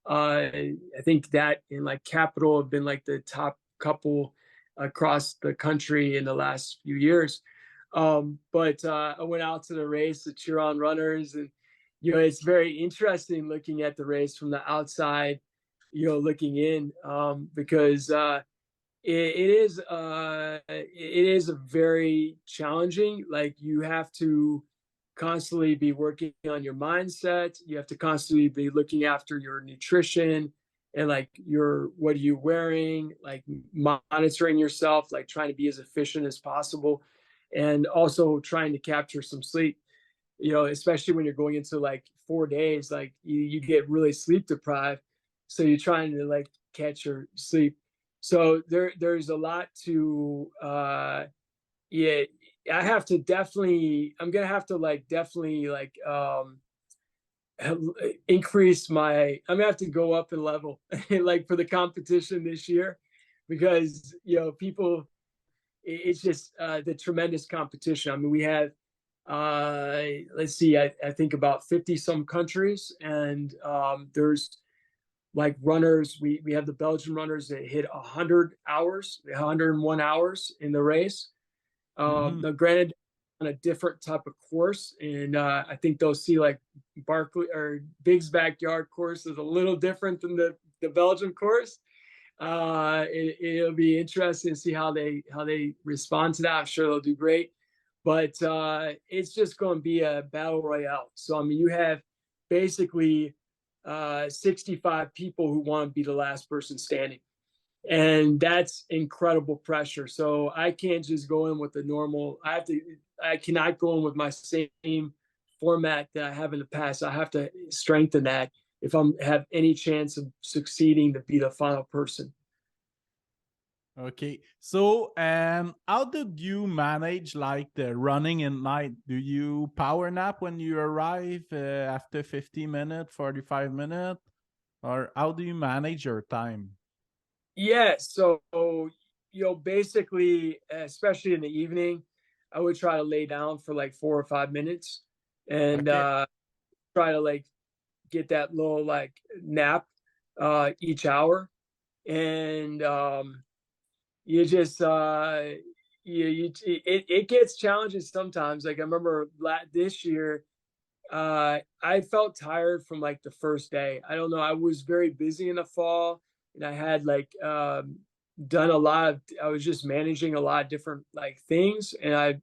I think that in like Capital have been like the top couple across the country in the last few years. But I went out to the race to cheer on runners, and it's very interesting looking at the race from the outside, looking in, because it is a very challenging. Like, you have to constantly be working on your mindset. You have to constantly be looking after your nutrition and like what are you wearing, like monitoring yourself, like trying to be as efficient as possible, and also trying to capture some sleep. Especially when you're going into like 4 days, like you get really sleep deprived, so you're trying to like catch your sleep. So there's a lot to yeah, I'm gonna have to like definitely like increase my I'm gonna have to go up in level like for the competition this year, because people, it's just the tremendous competition. I mean, we have let's see, I think about 50 some countries, and there's like runners. We have the Belgian runners that hit 101 hours in the race. Mhm. Now, granted, on a different type of course, and I think they'll see like Barkley or Big's backyard course is a little different than the Belgian course. It'll be interesting to see how they respond to that. I'm sure they'll do great, but it's just going to be a battle royale. So I mean, you have basically 65 people who want to be the last person standing, and that's incredible pressure. So I can't just go in with the normal. I cannot go in with my same format that I have in the past. I have to strengthen that if I'm have any chance of succeeding to be the final person. Okay. So, how did you manage like the running in night? Do you power nap when you arrive after 50 minutes, 45 minutes? Or how do you manage your time? Yeah. So, basically, especially in the evening, I would try to lay down for like 4 or 5 minutes, and Okay. try to like get that little like nap each hour. And you just it gets challenging sometimes. Like, I remember this year, I felt tired from like the first day. I don't know, I was very busy in the fall, and I had like done a lot of I was just managing a lot of different like things, and I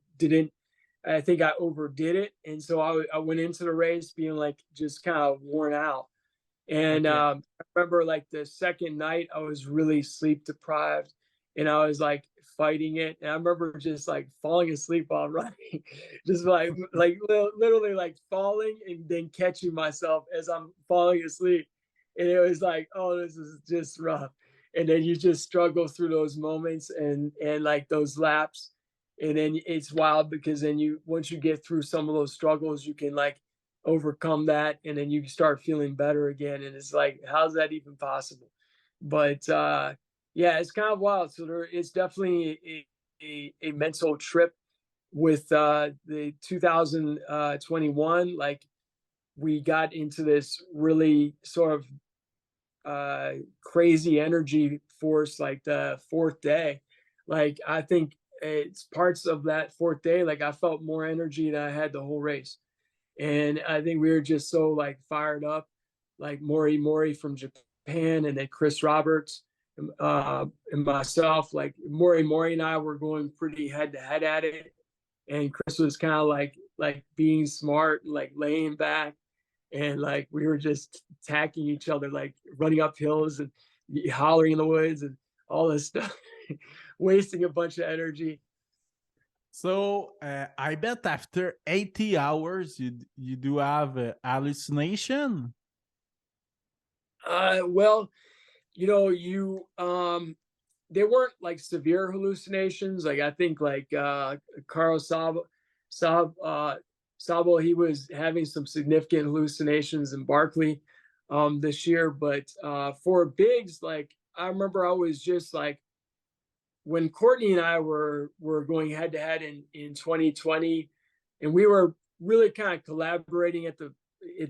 think I overdid it, and so I went into the race being like just kind of worn out. And Okay. I remember like the second night, I was really sleep deprived, and I was like fighting it. And I remember just like falling asleep while running, just like literally like falling and then catching myself as I'm falling asleep. And it was like, oh, this is just rough. And then you just struggle through those moments and like those laps. And then it's wild, because then once you get through some of those struggles, you can like overcome that, and then you start feeling better again, and it's like, how's that even possible? But yeah, it's kind of wild. So it's definitely a mental trip with the 2021. Like, we got into this really sort of crazy energy force like the fourth day. Like, I think it's parts of that fourth day, like I felt more energy than I had the whole race. And I think we were just so like fired up, like Mori from Japan, and then Chris Roberts, and myself. Like, Mori and I were going pretty head to head at it, and Chris was kind of like being smart, like laying back, and like we were just attacking each other, like running up hills and hollering in the woods and all this stuff, wasting a bunch of energy. So, I bet after 80 hours, you do have hallucination. Well, they weren't like severe hallucinations. Like, I think like Carl Sab Sabo, he was having some significant hallucinations in Barkley this year. But for Biggs, like, I remember I was just like, when Courtney and I were going head to head in 2020, and we were really kind of collaborating at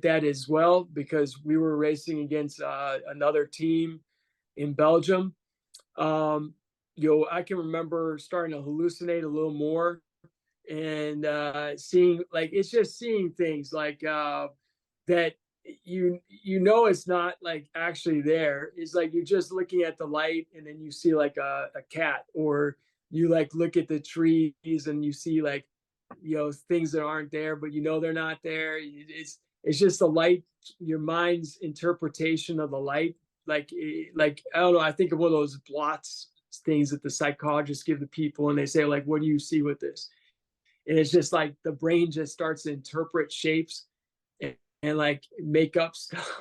that as well, because we were racing against another team in Belgium. I can remember starting to hallucinate a little more, and seeing, like, it's just seeing things like that you know it's not like actually there. It's like you're just looking at the light, and then you see like a cat, or you like look at the trees and you see like, you know, things that aren't there, but you know they're not there. It's just the light, your mind's interpretation of the light. Like I don't know, I think of one of those blots things that the psychologists give to people, and they say like, what do you see with this? And it's just like the brain just starts to interpret shapes and like make up stuff.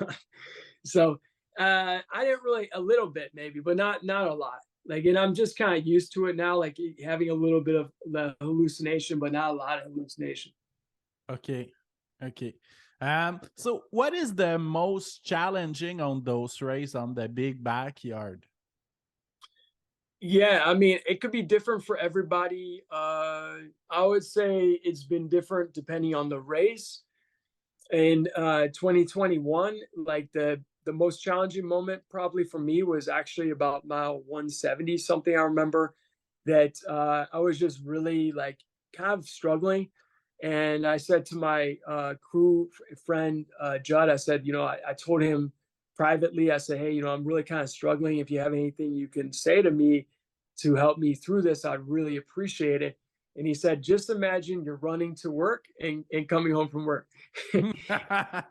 So I didn't really, a little bit maybe, but not a lot. Like, and I'm just kind of used to it now, like having a little bit of the hallucination, but not a lot of hallucination. Okay. Okay. So what is the most challenging on those races on the big backyard? Yeah, I mean, it could be different for everybody. I would say it's been different depending on the race. In 2021, like the most challenging moment probably for me was actually about mile 170 something. I remember that I was just really like kind of struggling, and I said to my crew friend Judd, I said, you know, I told him privately, I said, hey, you know, I'm really kind of struggling. If you have anything you can say to me to help me through this, I'd really appreciate it. And he said, just imagine you're running to work and coming home from work. I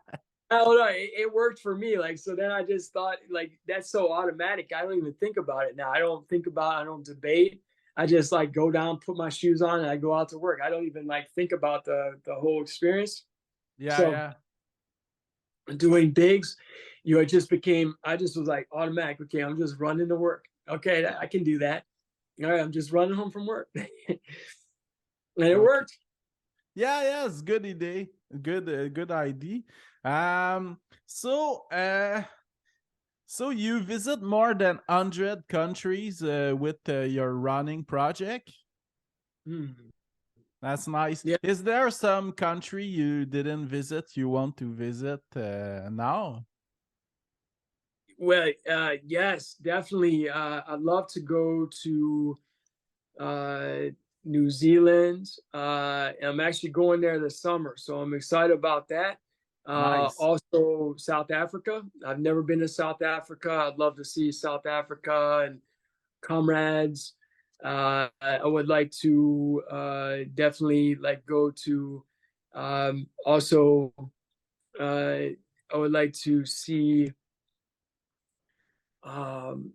don't know. It worked for me. Like, so then I just thought, like, that's so automatic. I don't even think about it now. I don't debate. I just like go down, put my shoes on, and I go out to work. I don't even like think about the whole experience. Yeah, So yeah. doing bigs, you know, it just became, I just was like automatic. Okay, I'm just running to work. Okay, I can do that. All right, I'm just running home from work. And it Okay. worked. Yeah, yeah, it's good idea. Good idea. Um, so so you visit more than 100 countries with your running project. Hmm. That's nice. Yeah. Is there some country you didn't visit you want to visit now? Well, yes, definitely. I'd love to go to uh, New Zealand. I'm actually going there this summer, so I'm excited about that. Nice. Also, South Africa. I've never been to South Africa. I'd love to see South Africa and comrades. I would like to definitely like go to also. I would like to see um,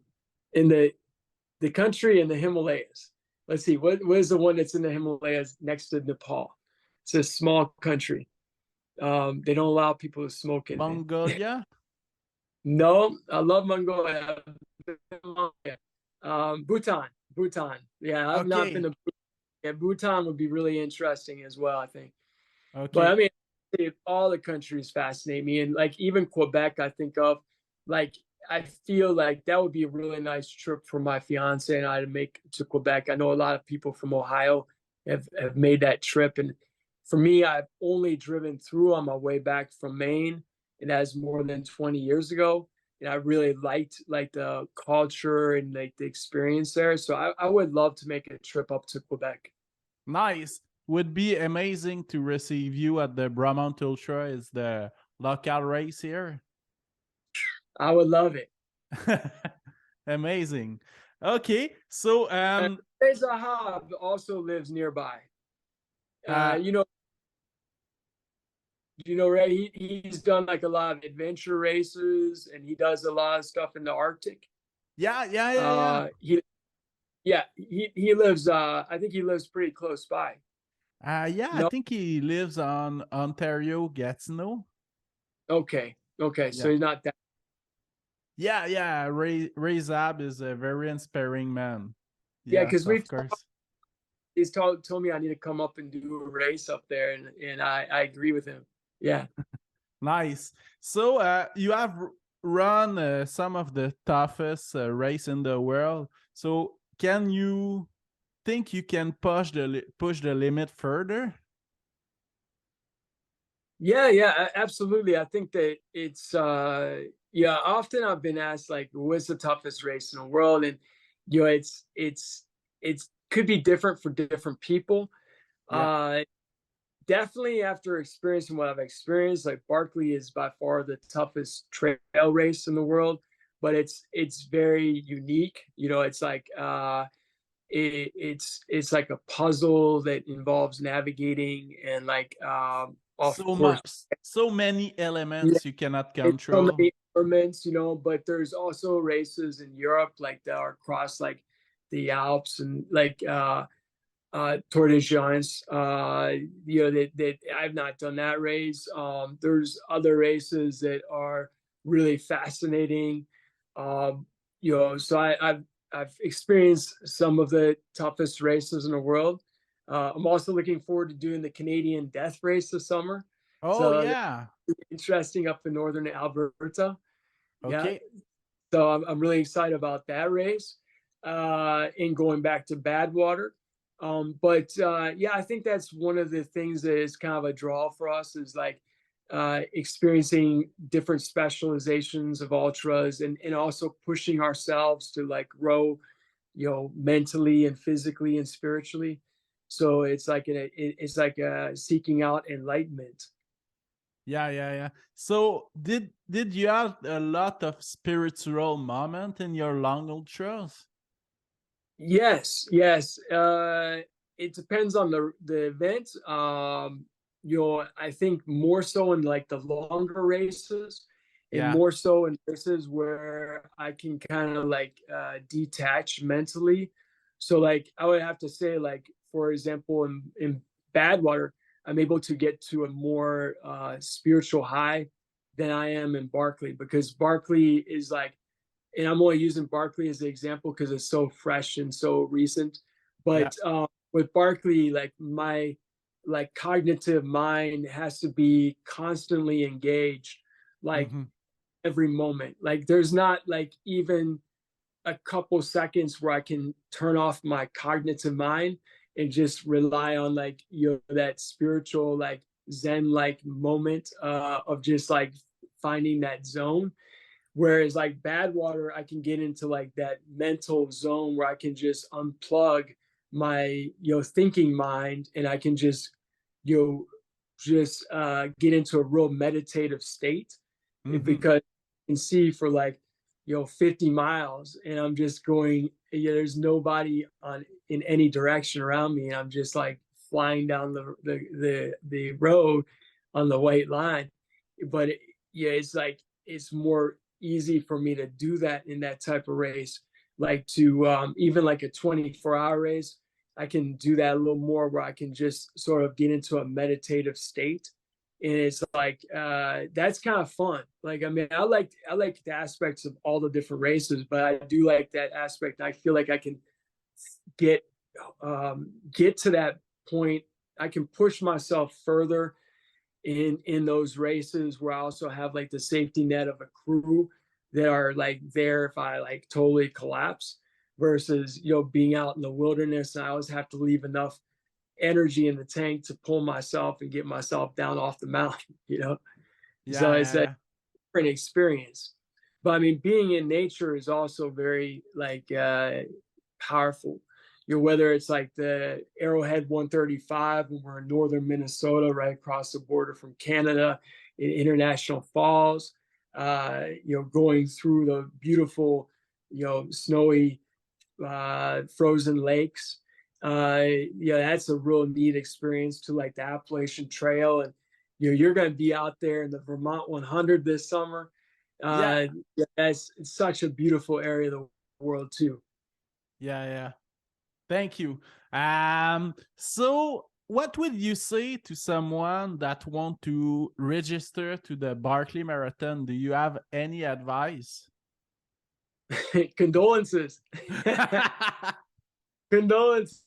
in the country in the Himalayas. Let's see, what is the one that's in the Himalayas next to Nepal? It's a small country. They don't allow people to smoke in it. Mongolia? No, I love Mongolia. Bhutan, Bhutan. Yeah, I've not been Okay. to Bhutan. Yeah, Bhutan would be really interesting as well, I think. But I Okay. mean, all the countries fascinate me, and like even Quebec, I think of like I feel like that would be a really nice trip for my fiance and I to make to Quebec. I know a lot of people from Ohio have made that trip, and for me, I've only driven through on my way back from Maine, and that's more than 20 years ago. And I really liked like the culture and like the experience there. So I would love to make a trip up to Quebec. Nice. Would be amazing to receive you at the Brabant Ultra. Is the local race here. I would love it. Amazing. Okay. So Reza Hobb also lives nearby. uh You know, right? He's done like a lot of adventure races, and he does a lot of stuff in the Arctic. yeah, yeah, yeah, yeah. He yeah, he lives. I think he lives pretty close by. Yeah, I No, think he lives on Ontario, Gatineau. okay, okay. So Yeah. he's not that. Yeah, yeah. Ray Zab is a very inspiring man. Yeah, Yes, because of course. he's told me I need to come up and do a race up there, and I agree with him. Yeah. Nice. So you have run some of the toughest race in the world. So can you think you can push the limit further? Yeah, yeah, absolutely. I think that it's yeah, often I've been asked like what's the toughest race in the world, and you know it's could be different for different people. Yeah. Uh, Definitely after experiencing what I've experienced, like Barkley is by far the toughest trail race in the world, but it's very unique. You know, it's like it's like a puzzle that involves navigating and like of So course, much, so many yeah, elements you cannot it's so control. many elements, you know, but there's also races in Europe like that are across like the Alps and like Tour de Giants. You know, that I've not done that race. There's other races that are really fascinating. You know, so I've experienced some of the toughest races in the world. I'm also looking forward to doing the Canadian Death Race this summer. Oh So that's yeah. interesting up in northern Alberta. Yeah, Okay. so I'm really excited about that race and going back to Badwater. But yeah, I think that's one of the things that is kind of a draw for us is like experiencing different specializations of ultras and also pushing ourselves to like grow, you know, mentally and physically and spiritually. So it's like seeking out enlightenment. Yeah, yeah, yeah. So did you have a lot of spiritual moment in your long ultras? Yes, yes. It depends on the event. You know, I think more so in like the longer races, and Yeah. more so in races where I can kind of like detach mentally. So like I would have to say, like for example, in Badwater, I'm able to get to a more spiritual high than I am in Barkley because Barkley is like, and I'm only using Barkley as the example because it's so fresh and so recent. Yeah. But with Barkley, like my like cognitive mind has to be constantly engaged, like Mm-hmm. every moment. Like there's not like even a couple seconds where I can turn off my cognitive mind and just rely on like you know that spiritual like Zen like moment of just like finding that zone. Whereas like Badwater, I can get into like that mental zone where I can just unplug my thinking mind and I can just you know just get into a real meditative state Mm-hmm. because I can see for like 50 miles and I'm just going there's nobody on in any direction around me and I'm just like flying down the road on the white line. But yeah, it's like it's more easy for me to do that in that type of race. Like to even like a 24-hour race, I can do that a little more where I can just sort of get into a meditative state. And it's like that's kind of fun. Like I mean, I like the aspects of all the different races, but I do like that aspect. I feel like I can get get to that point. I can push myself further in those races where I also have like the safety net of a crew that are like there if I like totally collapse versus being out in the wilderness and I always have to leave enough energy in the tank to pull myself and get myself down off the mountain. So Yeah, it's yeah, a yeah. different experience. But I mean being in nature is also very like powerful. Whether it's like the Arrowhead 135 when we're in northern Minnesota, right across the border from Canada, in International Falls, going through the beautiful, snowy, frozen lakes. Yeah, that's a real neat experience to like the Appalachian Trail, and you're going to be out there in the Vermont 100 this summer. Yeah, Yeah, that's it's such a beautiful area of the world too. yeah, yeah. Thank you. So what would you say to someone that want to register to the Barkley Marathon? Do you have any advice? Condolences. Condolences.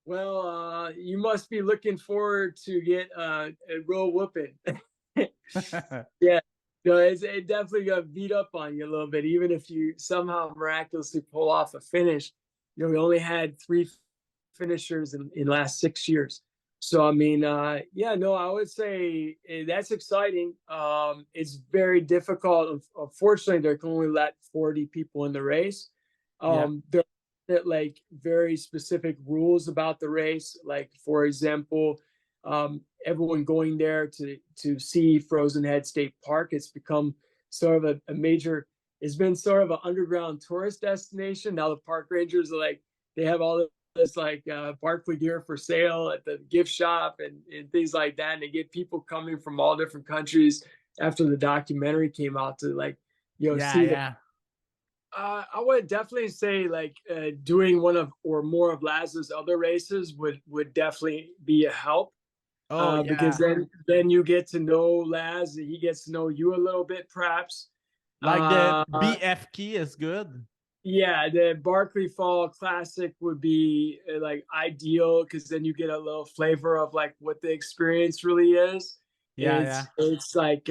Well, you must be looking forward to get a real whooping. Yeah, it definitely got beat up on you a little bit. Even if you somehow miraculously pull off a finish, we only had three finishers in the last 6 years. So I mean, yeah, no, I would say that's exciting. It's very difficult. Unfortunately, they can only let 40 people in the race. Yeah. There that like very specific rules about the race. Like for example, everyone going there to see Frozen Head State Park, it's become sort of a major. It's been sort of an underground tourist destination. Now the park rangers are like, they have all this like Barkley gear for sale at the gift shop and things like that. And they get people coming from all different countries after the documentary came out to like, Yeah, see the. yeah. I would definitely say like doing one of or more of Laz's other races would definitely be a help. Oh, Because yeah. then you get to know Laz, he gets to know you a little bit, perhaps. Like the BFK is good. Yeah, the Barkley Fall Classic would be like ideal because then you get a little flavor of like what the experience really is. Yeah, yeah. It's like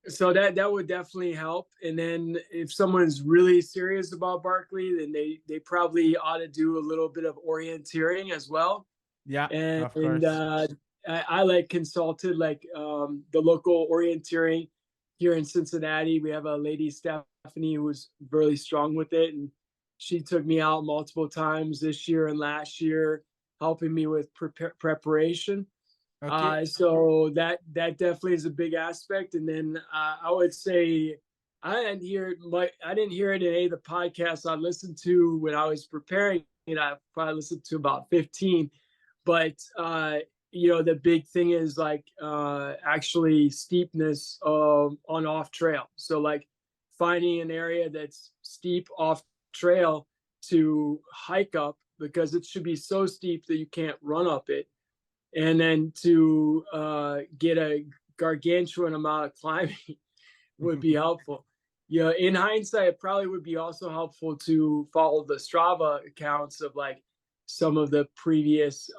so that would definitely help. And then if someone's really serious about Barkley, then they probably ought to do a little bit of orienteering as well. Yeah, And, of course. I like consulted like the local orienteering here in Cincinnati. We have a lady, Stephanie, who was really strong with it, and she took me out multiple times this year and last year, helping me with preparation. Okay. So that definitely is a big aspect. And then I would say I didn't hear it in any of the podcasts I listened to when I was preparing. I probably listened to about 15, but the big thing is like actually steepness on off trail. So like finding an area that's steep off trail to hike up, because it should be so steep that you can't run up it, and then to get a gargantuan amount of climbing would be helpful. In hindsight, it probably would be also helpful to follow the Strava accounts of like some of the previous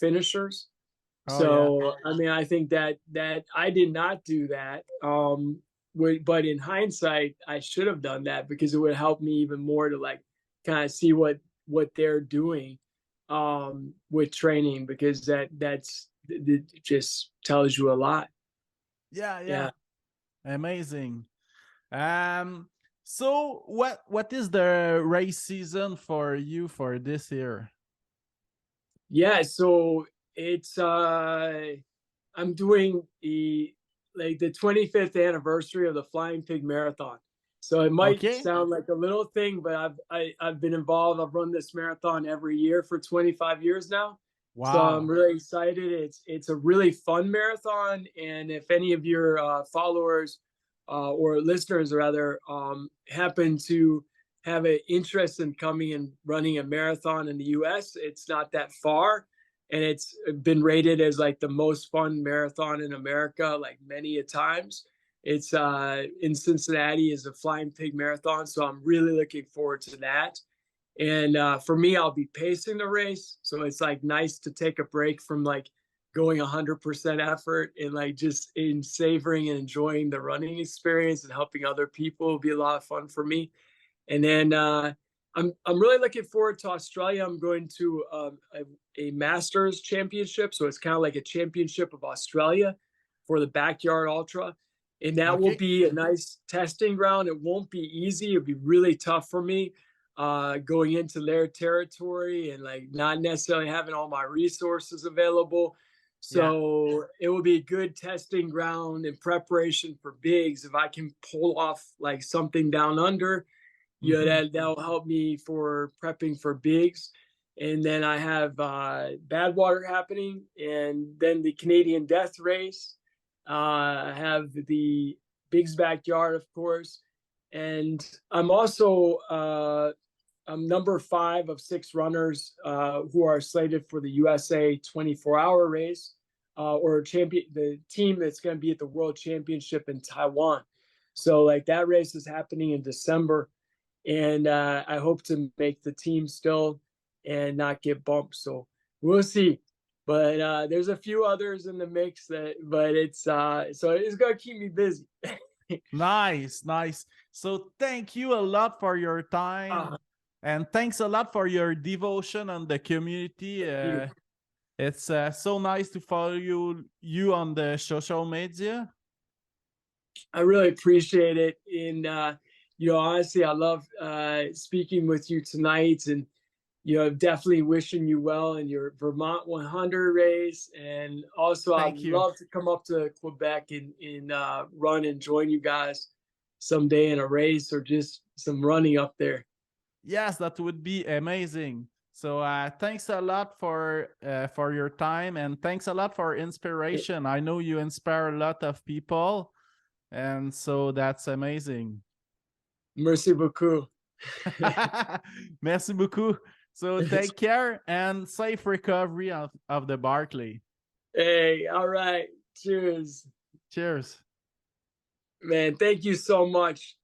finishers. Oh, yeah. So I mean, I think that I did not do that. But in hindsight, I should have done that because it would help me even more to like kind of see what they're doing with training, because that's it just tells you a lot. Yeah, yeah. Yeah. Amazing. So what is the race season for you for this year? Yeah, so it's I'm doing the 25th anniversary of the Flying Pig Marathon. So it might Okay. sound like a little thing, but I've been involved. I've run this marathon every year for 25 years now. So I'm Wow. really excited. It's a really fun marathon, and if any of your followers or listeners rather happen to have an interest in coming and running a marathon in the US, it's not that far. And it's been rated as like the most fun marathon in America, like many a times. It's in Cincinnati is a Flying Pig Marathon. So I'm really looking forward to that. And for me, I'll be pacing the race. So it's like nice to take a break from like going 100% effort and like just in savoring and enjoying the running experience and helping other people. It'll be a lot of fun for me. And then I'm really looking forward to Australia. I'm going to a Masters championship, so it's kind of like a championship of Australia for the backyard ultra, and that will Okay. be a nice testing ground. It won't be easy. It'll be really tough for me going into their territory and like not necessarily having all my resources available. Yeah. So it will be a good testing ground in preparation for bigs. If I can pull off like something down under, that'll help me for prepping for bigs. And then I have Badwater happening, and then the Canadian Death Race. I have the Bigs Backyard, of course, and I'm also I'm number 5 of 6 runners who are slated for the USA 24-hour race or the team that's going to be at the World Championship in Taiwan. So like that race is happening in December, and I hope to make the team still and not get bumped. So we'll see. But there's a few others in the mix but it's so it's gonna keep me busy. Nice, nice. So thank you a lot for your time, and thanks a lot for your devotion on the community. It's so nice to follow you on the social media. I really appreciate it. And Honestly, I love speaking with you tonight, and definitely wishing you well in your Vermont 100 race. And also, I'd Thank you. love to come up to Quebec and run and join you guys someday in a race or just some running up there. Yes, that would be amazing. So thanks a lot for your time, and thanks a lot for inspiration. I know you inspire a lot of people, and so that's amazing. Merci beaucoup. Merci beaucoup. So take care and safe recovery of the Barkley. Hey, all right. Cheers. Cheers. Man, thank you so much.